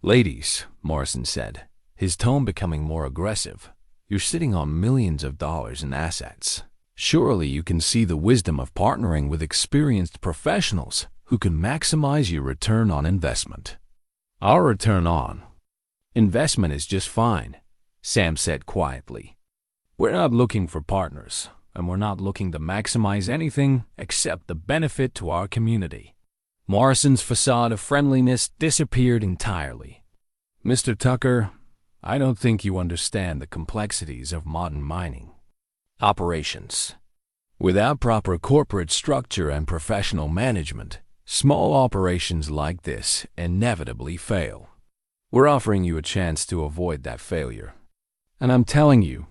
ladies," Morrison said, his tone becoming more aggressive, "you're sitting on millions of dollars in assets. Surely you can see the wisdom of partnering with experienced professionals who can maximize your return on investment." "Our return on investment is just fine," Sam said quietly. "We're not looking for partners, and we're not looking to maximize anything except the benefit to our community." Morrison's facade of friendliness disappeared entirely. "Mr. Tucker, I don't think you understand the complexities of modern mining operations. Without proper corporate structure and professional management, small operations like this inevitably fail. We're offering you a chance to avoid that failure." "And I'm telling you,"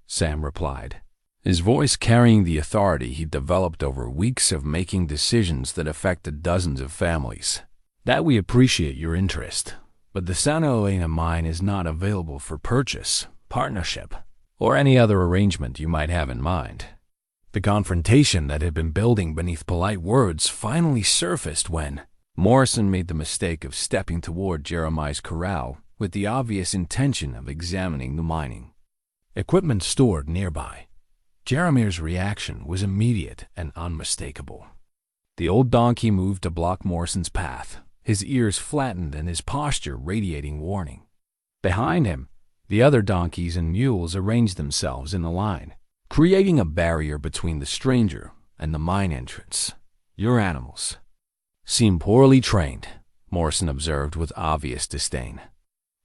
Sam replied, his voice carrying the authority he'd developed over weeks of making decisions that affected dozens of families, "that we appreciate your interest, but the Santa Elena mine is not available for purchase, partnership, or any other arrangement you might have in mind." The confrontation that had been building beneath polite words finally surfaced when Morrison made the mistake of stepping toward Jeremier's corral with the obvious intention of examining the mining equipment stored nearby. Jeremier's reaction was immediate and unmistakable. The old donkey moved to block Morrison's path, his ears flattened and his posture radiating warning. Behind him, the other donkeys and mules arranged themselves in a line, creating a barrier between the stranger and the mine entrance. "Your animals seem poorly trained," Morrison observed with obvious disdain.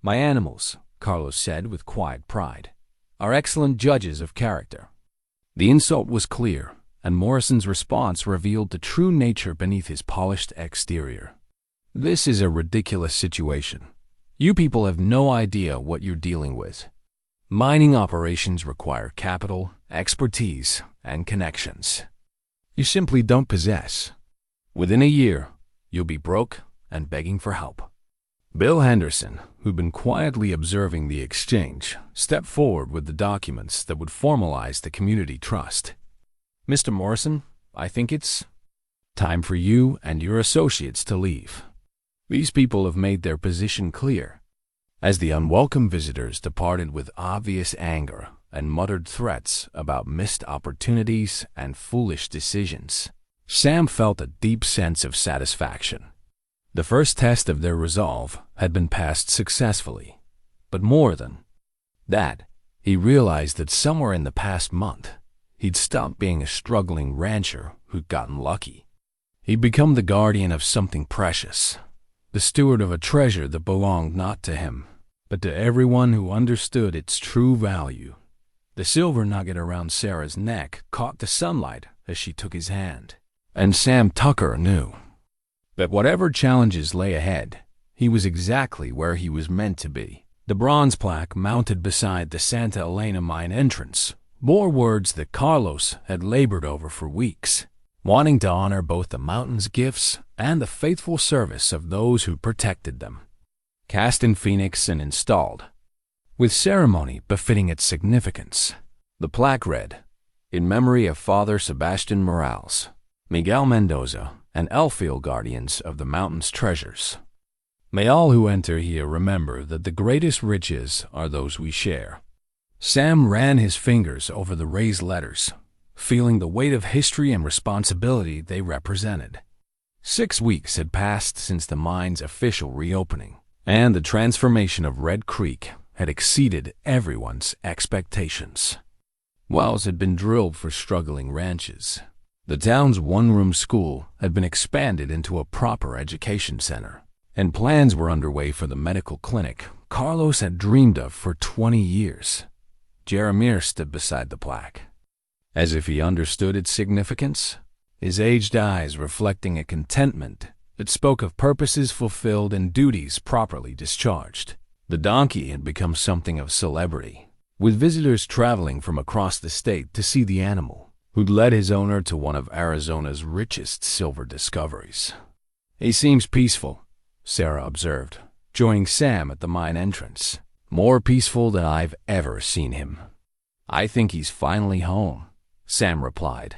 "My animals," Carlos said with quiet pride, "are excellent judges of character." The insult was clear, and Morrison's response revealed the true nature beneath his polished exterior. "This is a ridiculous situation. You people have no idea what you're dealing with. Mining operations require capital, expertise, and connections you simply don't possess. Within a year, you'll be broke and begging for help." Bill Henderson, who'd been quietly observing the exchange, stepped forward with the documents that would formalize the community trust. "Mr. Morrison, I think it's time for you and your associates to leave. These people have made their position clear." As the unwelcome visitors departed with obvious anger and muttered threats about missed opportunities and foolish decisions, Sam felt a deep sense of satisfaction. The first test of their resolve had been passed successfully, but more than that, he realized that somewhere in the past month, he'd stopped being a struggling rancher who'd gotten lucky. He'd become the guardian of something precious, the steward of a treasure that belonged not to him, but to everyone who understood its true value. The silver nugget around Sarah's neck caught the sunlight as she took his hand, and Sam Tucker knew that whatever challenges lay ahead, he was exactly where he was meant to be. The bronze plaque mounted beside the Santa Elena mine entrance bore words that Carlos had labored over for weeks, wanting to honor both the mountain's gifts and the faithful service of those who protected them. Cast in Phoenix and installed with ceremony befitting its significance, the plaque read, "In memory of Father Sebastian Morales, Miguel Mendoza, and Elfield guardians of the mountain's treasures. May all who enter here remember that the greatest riches are those we share." Sam ran his fingers over the raised letters, feeling the weight of history and responsibility they represented. 6 weeks had passed since the mine's official reopening, and the transformation of Red Creek had exceeded everyone's expectations. Wells had been drilled for struggling ranches. The town's one-room school had been expanded into a proper education center, and plans were underway for the medical clinic Carlos had dreamed of for 20 years. Jeremier stood beside the plaque, as if he understood its significance, his aged eyes reflecting a contentment that spoke of purposes fulfilled and duties properly discharged. The donkey had become something of celebrity, with visitors traveling from across the state to see the animal, who'd led his owner to one of Arizona's richest silver discoveries. "He seems peaceful," Sarah observed, joining Sam at the mine entrance. "More peaceful than I've ever seen him." "I think he's finally home," Sam replied.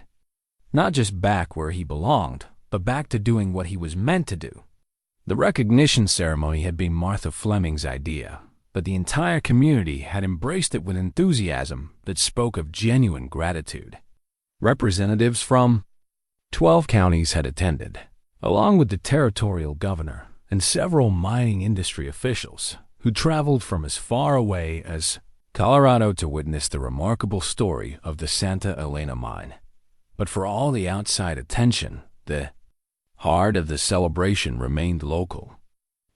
Not just back where he belonged, but back to doing what he was meant to do. The recognition ceremony had been Martha Fleming's idea, but the entire community had embraced it with enthusiasm that spoke of genuine gratitude. Representatives from 12 counties had attended, along with the territorial governor and several mining industry officials who traveled from as far away as Colorado to witness the remarkable story of the Santa Elena mine. But for all the outside attention, the heart of the celebration remained local.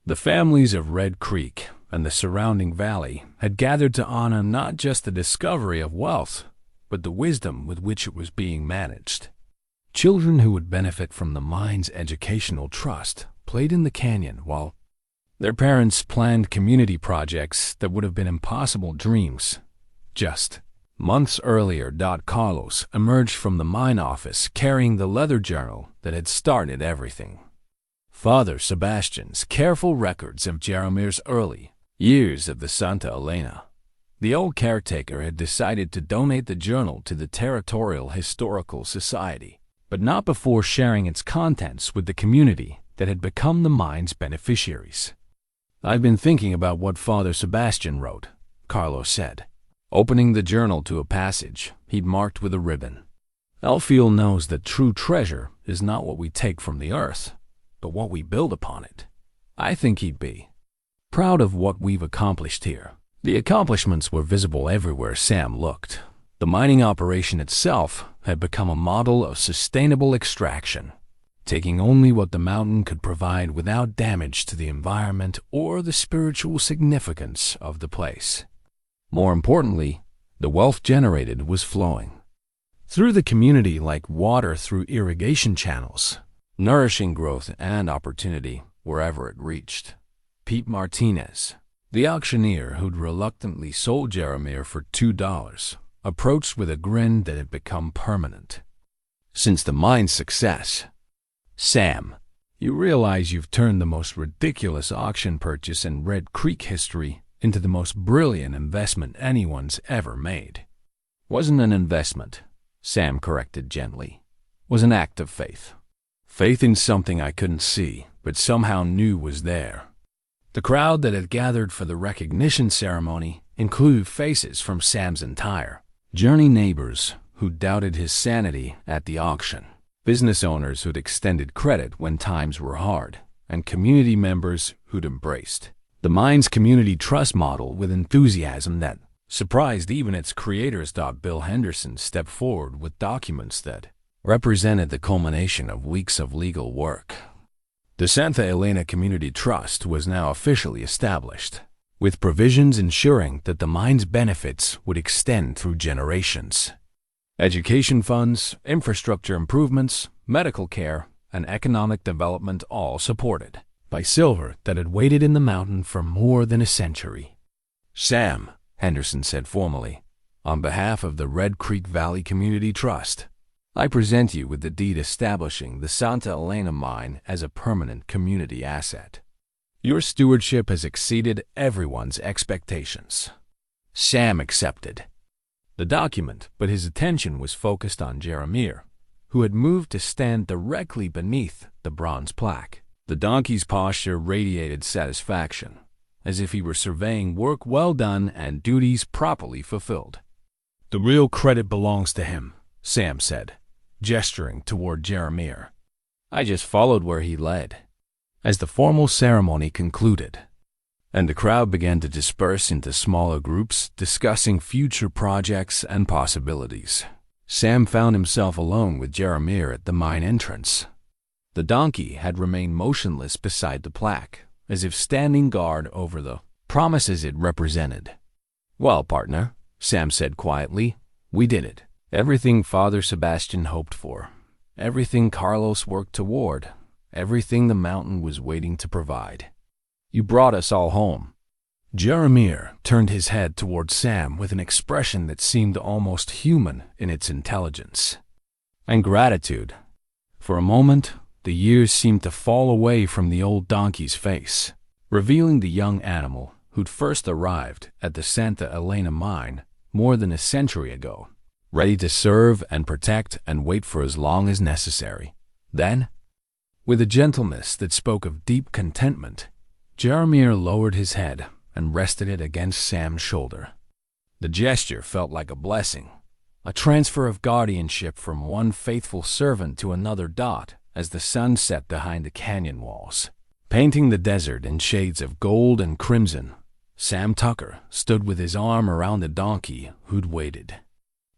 The families of Red Creek and the surrounding valley had gathered to honor not just the discovery of wealth, but the wisdom with which it was being managed. Children who would benefit from the mine's educational trust played in the canyon while their parents planned community projects that would have been impossible dreams. Just months earlier, Carlos emerged from the mine office carrying the leather journal that had started everything. Father Sebastian's careful records of Jeremier's early years of the Santa Elena. The old caretaker had decided to donate the journal to the Territorial Historical Society, but not before sharing its contents with the community that had become the mine's beneficiaries. "I've been thinking about what Father Sebastian wrote," Carlos said, opening the journal to a passage he'd marked with a ribbon. "Elfield knows that true treasure is not what we take from the earth, but what we build upon it. I think he'd be proud of what we've accomplished here." The accomplishments were visible everywhere Sam looked. The mining operation itself had become a model of sustainable extraction, taking only what the mountain could provide without damage to the environment or the spiritual significance of the place. More importantly, the wealth generated was flowing. through the community like water through irrigation channels, nourishing growth and opportunity wherever it reached. Pete Martinez, the auctioneer who'd reluctantly sold Jeremier for $2, approached with a grin that had become permanent. Since the mine's success, Sam, you realize you've turned the most ridiculous auction purchase in Red Creek history into the most brilliant investment anyone's ever made. Wasn't an investment, Sam corrected gently. Was an act of faith. Faith in something I couldn't see, but somehow knew was there. The crowd that had gathered for the recognition ceremony included faces from Sam's entire journey, neighbors who doubted his sanity at the auction, business owners who'd extended credit when times were hard, and community members who'd embraced the mine's community trust model with enthusiasm that surprised even its creators. Bill Henderson stepped forward with documents that represented the culmination of weeks of legal work. The Santa Elena Community Trust was now officially established, with provisions ensuring that the mine's benefits would extend through generations. Education funds, infrastructure improvements, medical care, and economic development all supported by silver that had waited in the mountain for more than a century. Sam, Henderson said formally, on behalf of the Red Creek Valley Community Trust, I present you with the deed establishing the Santa Elena mine as a permanent community asset. Your stewardship has exceeded everyone's expectations. Sam accepted the document, but his attention was focused on Jeremier, who had moved to stand directly beneath the bronze plaque. The donkey's posture radiated satisfaction, as if he were surveying work well done and duties properly fulfilled. The real credit belongs to him, Sam said, gesturing toward Jeremier. I just followed where he led. As the formal ceremony concluded, and the crowd began to disperse into smaller groups discussing future projects and possibilities, Sam found himself alone with Jeremier at the mine entrance. The donkey had remained motionless beside the plaque, as if standing guard over the promises it represented. Well, partner, Sam said quietly, we did it. Everything Father Sebastian hoped for, everything Carlos worked toward, everything the mountain was waiting to provide. You brought us all home. Jeremier turned his head toward Sam with an expression that seemed almost human in its intelligence and gratitude. For a moment, the years seemed to fall away from the old donkey's face, revealing the young animal who'd first arrived at the Santa Elena mine more than a century ago, ready to serve and protect and wait for as long as necessary. Then, with a gentleness that spoke of deep contentment, Jeremier lowered his head and rested it against Sam's shoulder. The gesture felt like a blessing, a transfer of guardianship from one faithful servant to another. As the sun set behind the canyon walls, painting the desert in shades of gold and crimson, Sam Tucker stood with his arm around the donkey who'd waited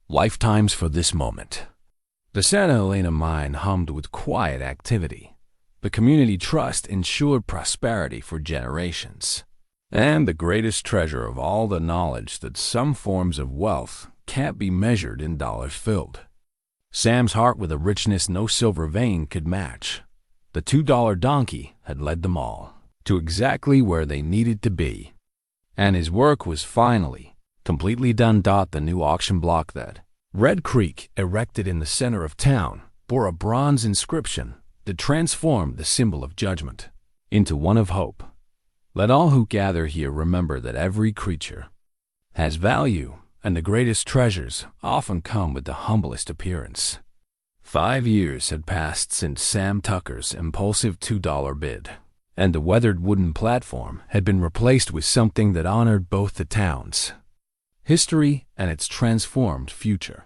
lifetimes for this moment. The Santa Elena mine hummed with quiet activity. The community trust ensured prosperity for generations. And the greatest treasure of all, the knowledge that some forms of wealth can't be measured in dollars filled. Sam's heart with a richness no silver vein could match. The $2 donkey had led them all to exactly where they needed to be. And his work was finally completely done. The new auction block that Red Creek erected in the center of town bore a bronze inscription that transformed the symbol of judgment into one of hope. Let all who gather here remember that every creature has value, and the greatest treasures often come with the humblest appearance. 5 years had passed since Sam Tucker's impulsive $2 bid, and the weathered wooden platform had been replaced with something that honored both the town's history and its transformed future.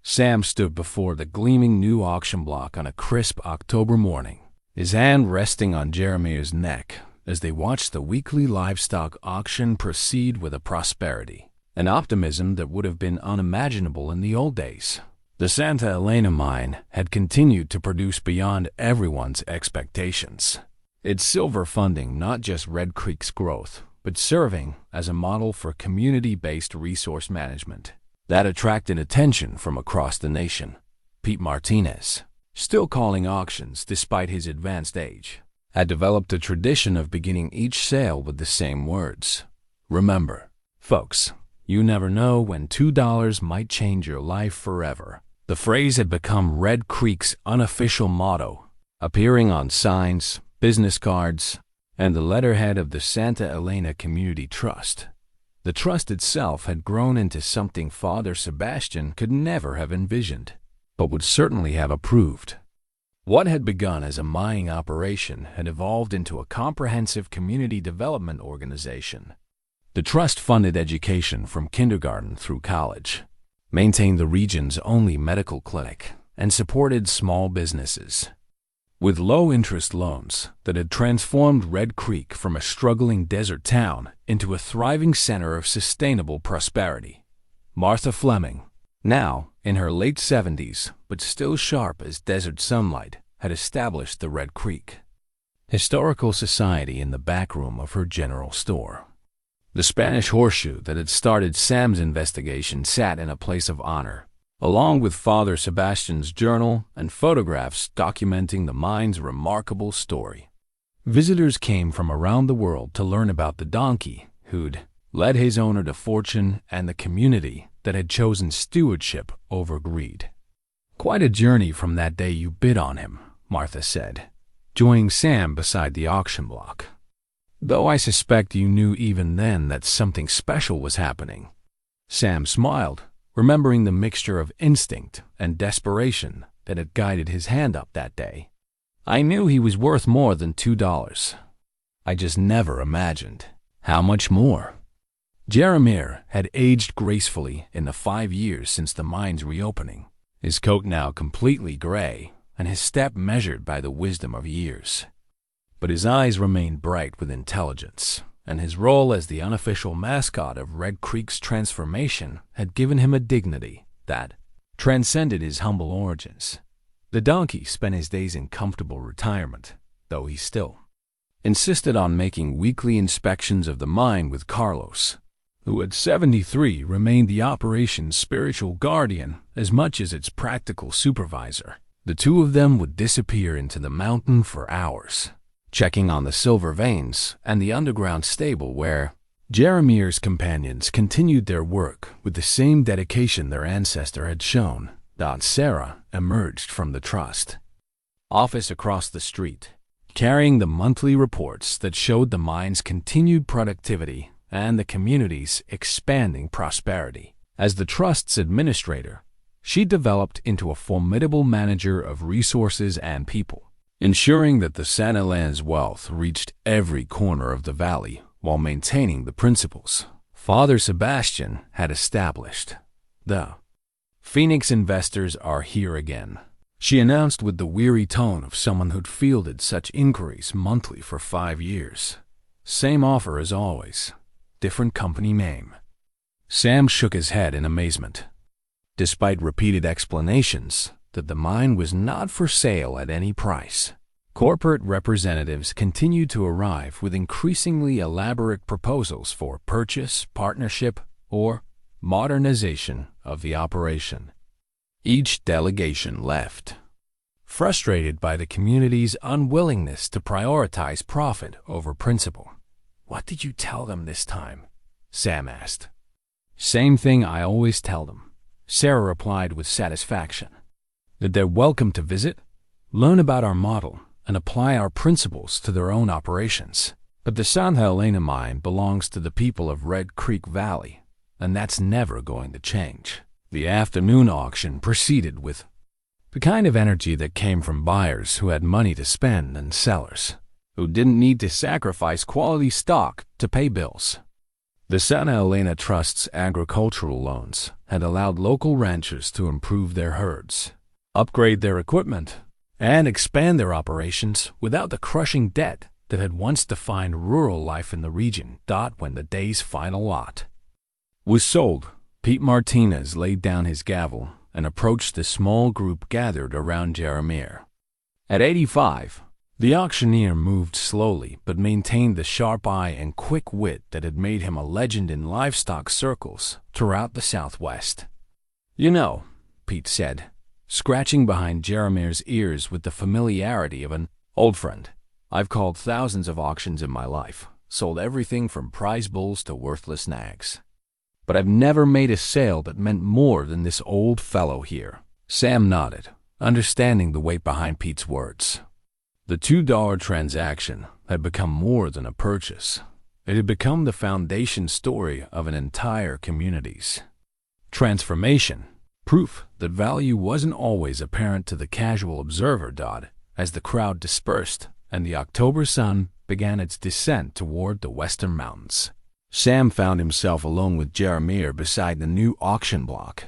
Sam stood before the gleaming new auction block on a crisp October morning, his hand resting on Jeremier's neck as they watched the weekly livestock auction proceed with a prosperity and optimism that would have been unimaginable in the old days. The Santa Elena mine had continued to produce beyond everyone's expectations, its silver funding not just Red Creek's growth, but serving as a model for community-based resource management. That attracted attention from across the nation. Pete Martinez, still calling auctions despite his advanced age, had developed a tradition of beginning each sale with the same words. Remember, folks, you never know when $2 might change your life forever. The phrase had become Red Creek's unofficial motto, appearing on signs, business cards, and the letterhead of the Santa Elena Community Trust. The trust itself had grown into something Father Sebastian could never have envisioned, but would certainly have approved. What had begun as a mining operation had evolved into a comprehensive community development organization. The trust funded education from kindergarten through college, maintained the region's only medical clinic, and supported small businesses. With low-interest loans that had transformed Red Creek from a struggling desert town into a thriving center of sustainable prosperity. Martha Fleming, now in her late 70s but still sharp as desert sunlight, had established the Red Creek Historical Society in the back room of her general store. The Spanish horseshoe that had started Sam's investigation sat in a place of honor, along with Father Sebastian's journal and photographs documenting the mine's remarkable story. Visitors came from around the world to learn about the donkey who'd led his owner to fortune and the community that had chosen stewardship over greed. "Quite a journey from that day you bid on him," Martha said, joining Sam beside the auction block. "Though I suspect you knew even then that something special was happening." Sam smiled, remembering the mixture of instinct and desperation that had guided his hand up that day. "I knew he was worth more than $2. I just never imagined how much more." Jeremier had aged gracefully in the 5 years since the mine's reopening, his coat now completely gray and his step measured by the wisdom of years. But his eyes remained bright with intelligence, and his role as the unofficial mascot of Red Creek's transformation had given him a dignity that transcended his humble origins. The donkey spent his days in comfortable retirement, though he still insisted on making weekly inspections of the mine with Carlos, who at 73 remained the operation's spiritual guardian as much as its practical supervisor. The two of them would disappear into the mountain for hours, checking on the silver veins and the underground stable where Jeremier's companions continued their work with the same dedication their ancestor had shown. Aunt Sarah emerged from the trust office across the street, carrying the monthly reports that showed the mine's continued productivity and the community's expanding prosperity. As the trust's administrator, she developed into a formidable manager of resources and people, ensuring that the Santa Elana's wealth reached every corner of the valley while maintaining the principles Father Sebastian had established. The Phoenix investors are here again, she announced with the weary tone of someone who'd fielded such inquiries monthly for 5 years. Same offer as always, different company name. Sam shook his head in amazement. Despite repeated explanations that the mine was not for sale at any price, corporate representatives continued to arrive with increasingly elaborate proposals for purchase, partnership, or modernization of the operation. Each delegation left, frustrated by the community's unwillingness to prioritize profit over principle. "What did you tell them this time?" Sam asked. "Same thing I always tell them," Sarah replied with satisfaction. "That they're welcome to visit, learn about our model, and apply our principles to their own operations. But the Santa Elena mine belongs to the people of Red Creek Valley, and that's never going to change." The afternoon auction proceeded with the kind of energy that came from buyers who had money to spend and sellers who didn't need to sacrifice quality stock to pay bills. The Santa Elena Trust's agricultural loans had allowed local ranchers to improve their herds, upgrade their equipment, and expand their operations without the crushing debt that had once defined rural life in the region. When the day's final lot was sold, Pete Martinez laid down his gavel and approached the small group gathered around Jeremier. At 85, the auctioneer moved slowly but maintained the sharp eye and quick wit that had made him a legend in livestock circles throughout the Southwest. You know, Pete said, scratching behind Jeremier's ears with the familiarity of an old friend. I've called thousands of auctions in my life, sold everything from prize bulls to worthless nags. But I've never made a sale that meant more than this old fellow here. Sam nodded, understanding the weight behind Pete's words. The $2 transaction had become more than a purchase. It had become the foundation story of an entire community's transformation, proof that value wasn't always apparent to the casual observer. As the crowd dispersed and the October sun began its descent toward the western mountains, Sam found himself alone with Jeremier beside the new auction block.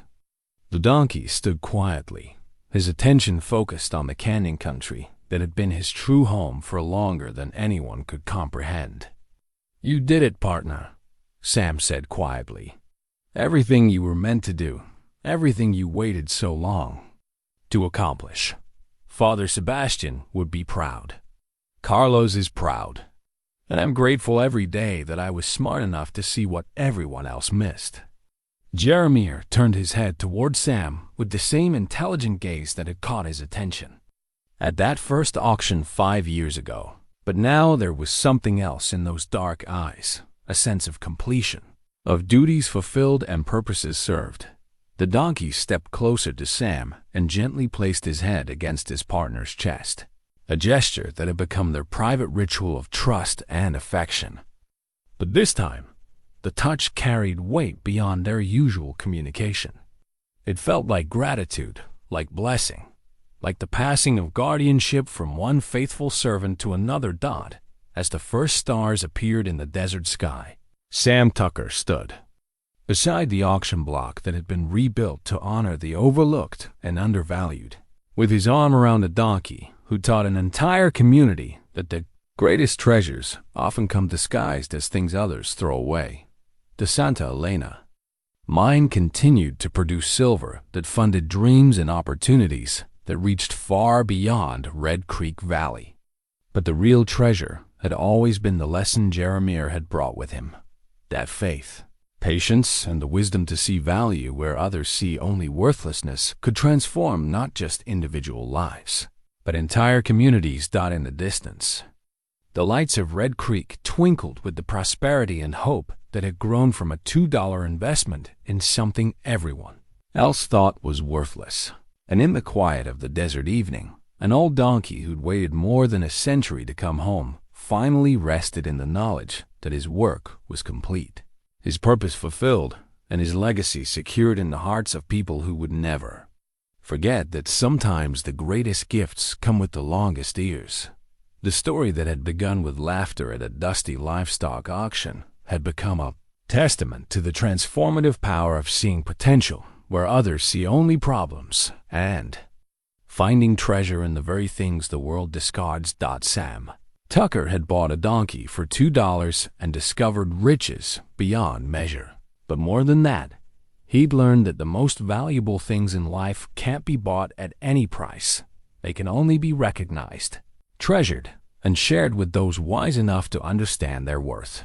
The donkey stood quietly, his attention focused on the canyon country that had been his true home for longer than anyone could comprehend. You did it, partner, Sam said quietly. Everything you were meant to do, everything you waited so long to accomplish. Father Sebastian would be proud. Carlos is proud. And I'm grateful every day that I was smart enough to see what everyone else missed. Jeremier turned his head toward Sam with the same intelligent gaze that had caught his attention at that first auction 5 years ago. But now there was something else in those dark eyes, a sense of completion, of duties fulfilled and purposes served. The donkey stepped closer to Sam and gently placed his head against his partner's chest, a gesture that had become their private ritual of trust and affection. But this time, the touch carried weight beyond their usual communication. It felt like gratitude, like blessing, like the passing of guardianship from one faithful servant to another. As the first stars appeared in the desert sky, Sam Tucker stood beside the auction block that had been rebuilt to honor the overlooked and undervalued, with his arm around a donkey who taught an entire community that the greatest treasures often come disguised as things others throw away. De Santa Elena. Mine continued to produce silver that funded dreams and opportunities that reached far beyond Red Creek Valley. But the real treasure had always been the lesson Jeremier had brought with him, that faith, patience, and the wisdom to see value where others see only worthlessness could transform not just individual lives, but entire communities. In the distance, the lights of Red Creek twinkled with the prosperity and hope that had grown from a $2 investment in something everyone else thought was worthless. And in the quiet of the desert evening, an old donkey who'd waited more than a century to come home finally rested in the knowledge that his work was complete, his purpose fulfilled, and his legacy secured in the hearts of people who would never forget that sometimes the greatest gifts come with the longest ears. The story that had begun with laughter at a dusty livestock auction had become a testament to the transformative power of seeing potential where others see only problems, and finding treasure in the very things the world discards. Sam Tucker had bought a donkey for $2 and discovered riches beyond measure. But more than that, he'd learned that the most valuable things in life can't be bought at any price. They can only be recognized, treasured, and shared with those wise enough to understand their worth.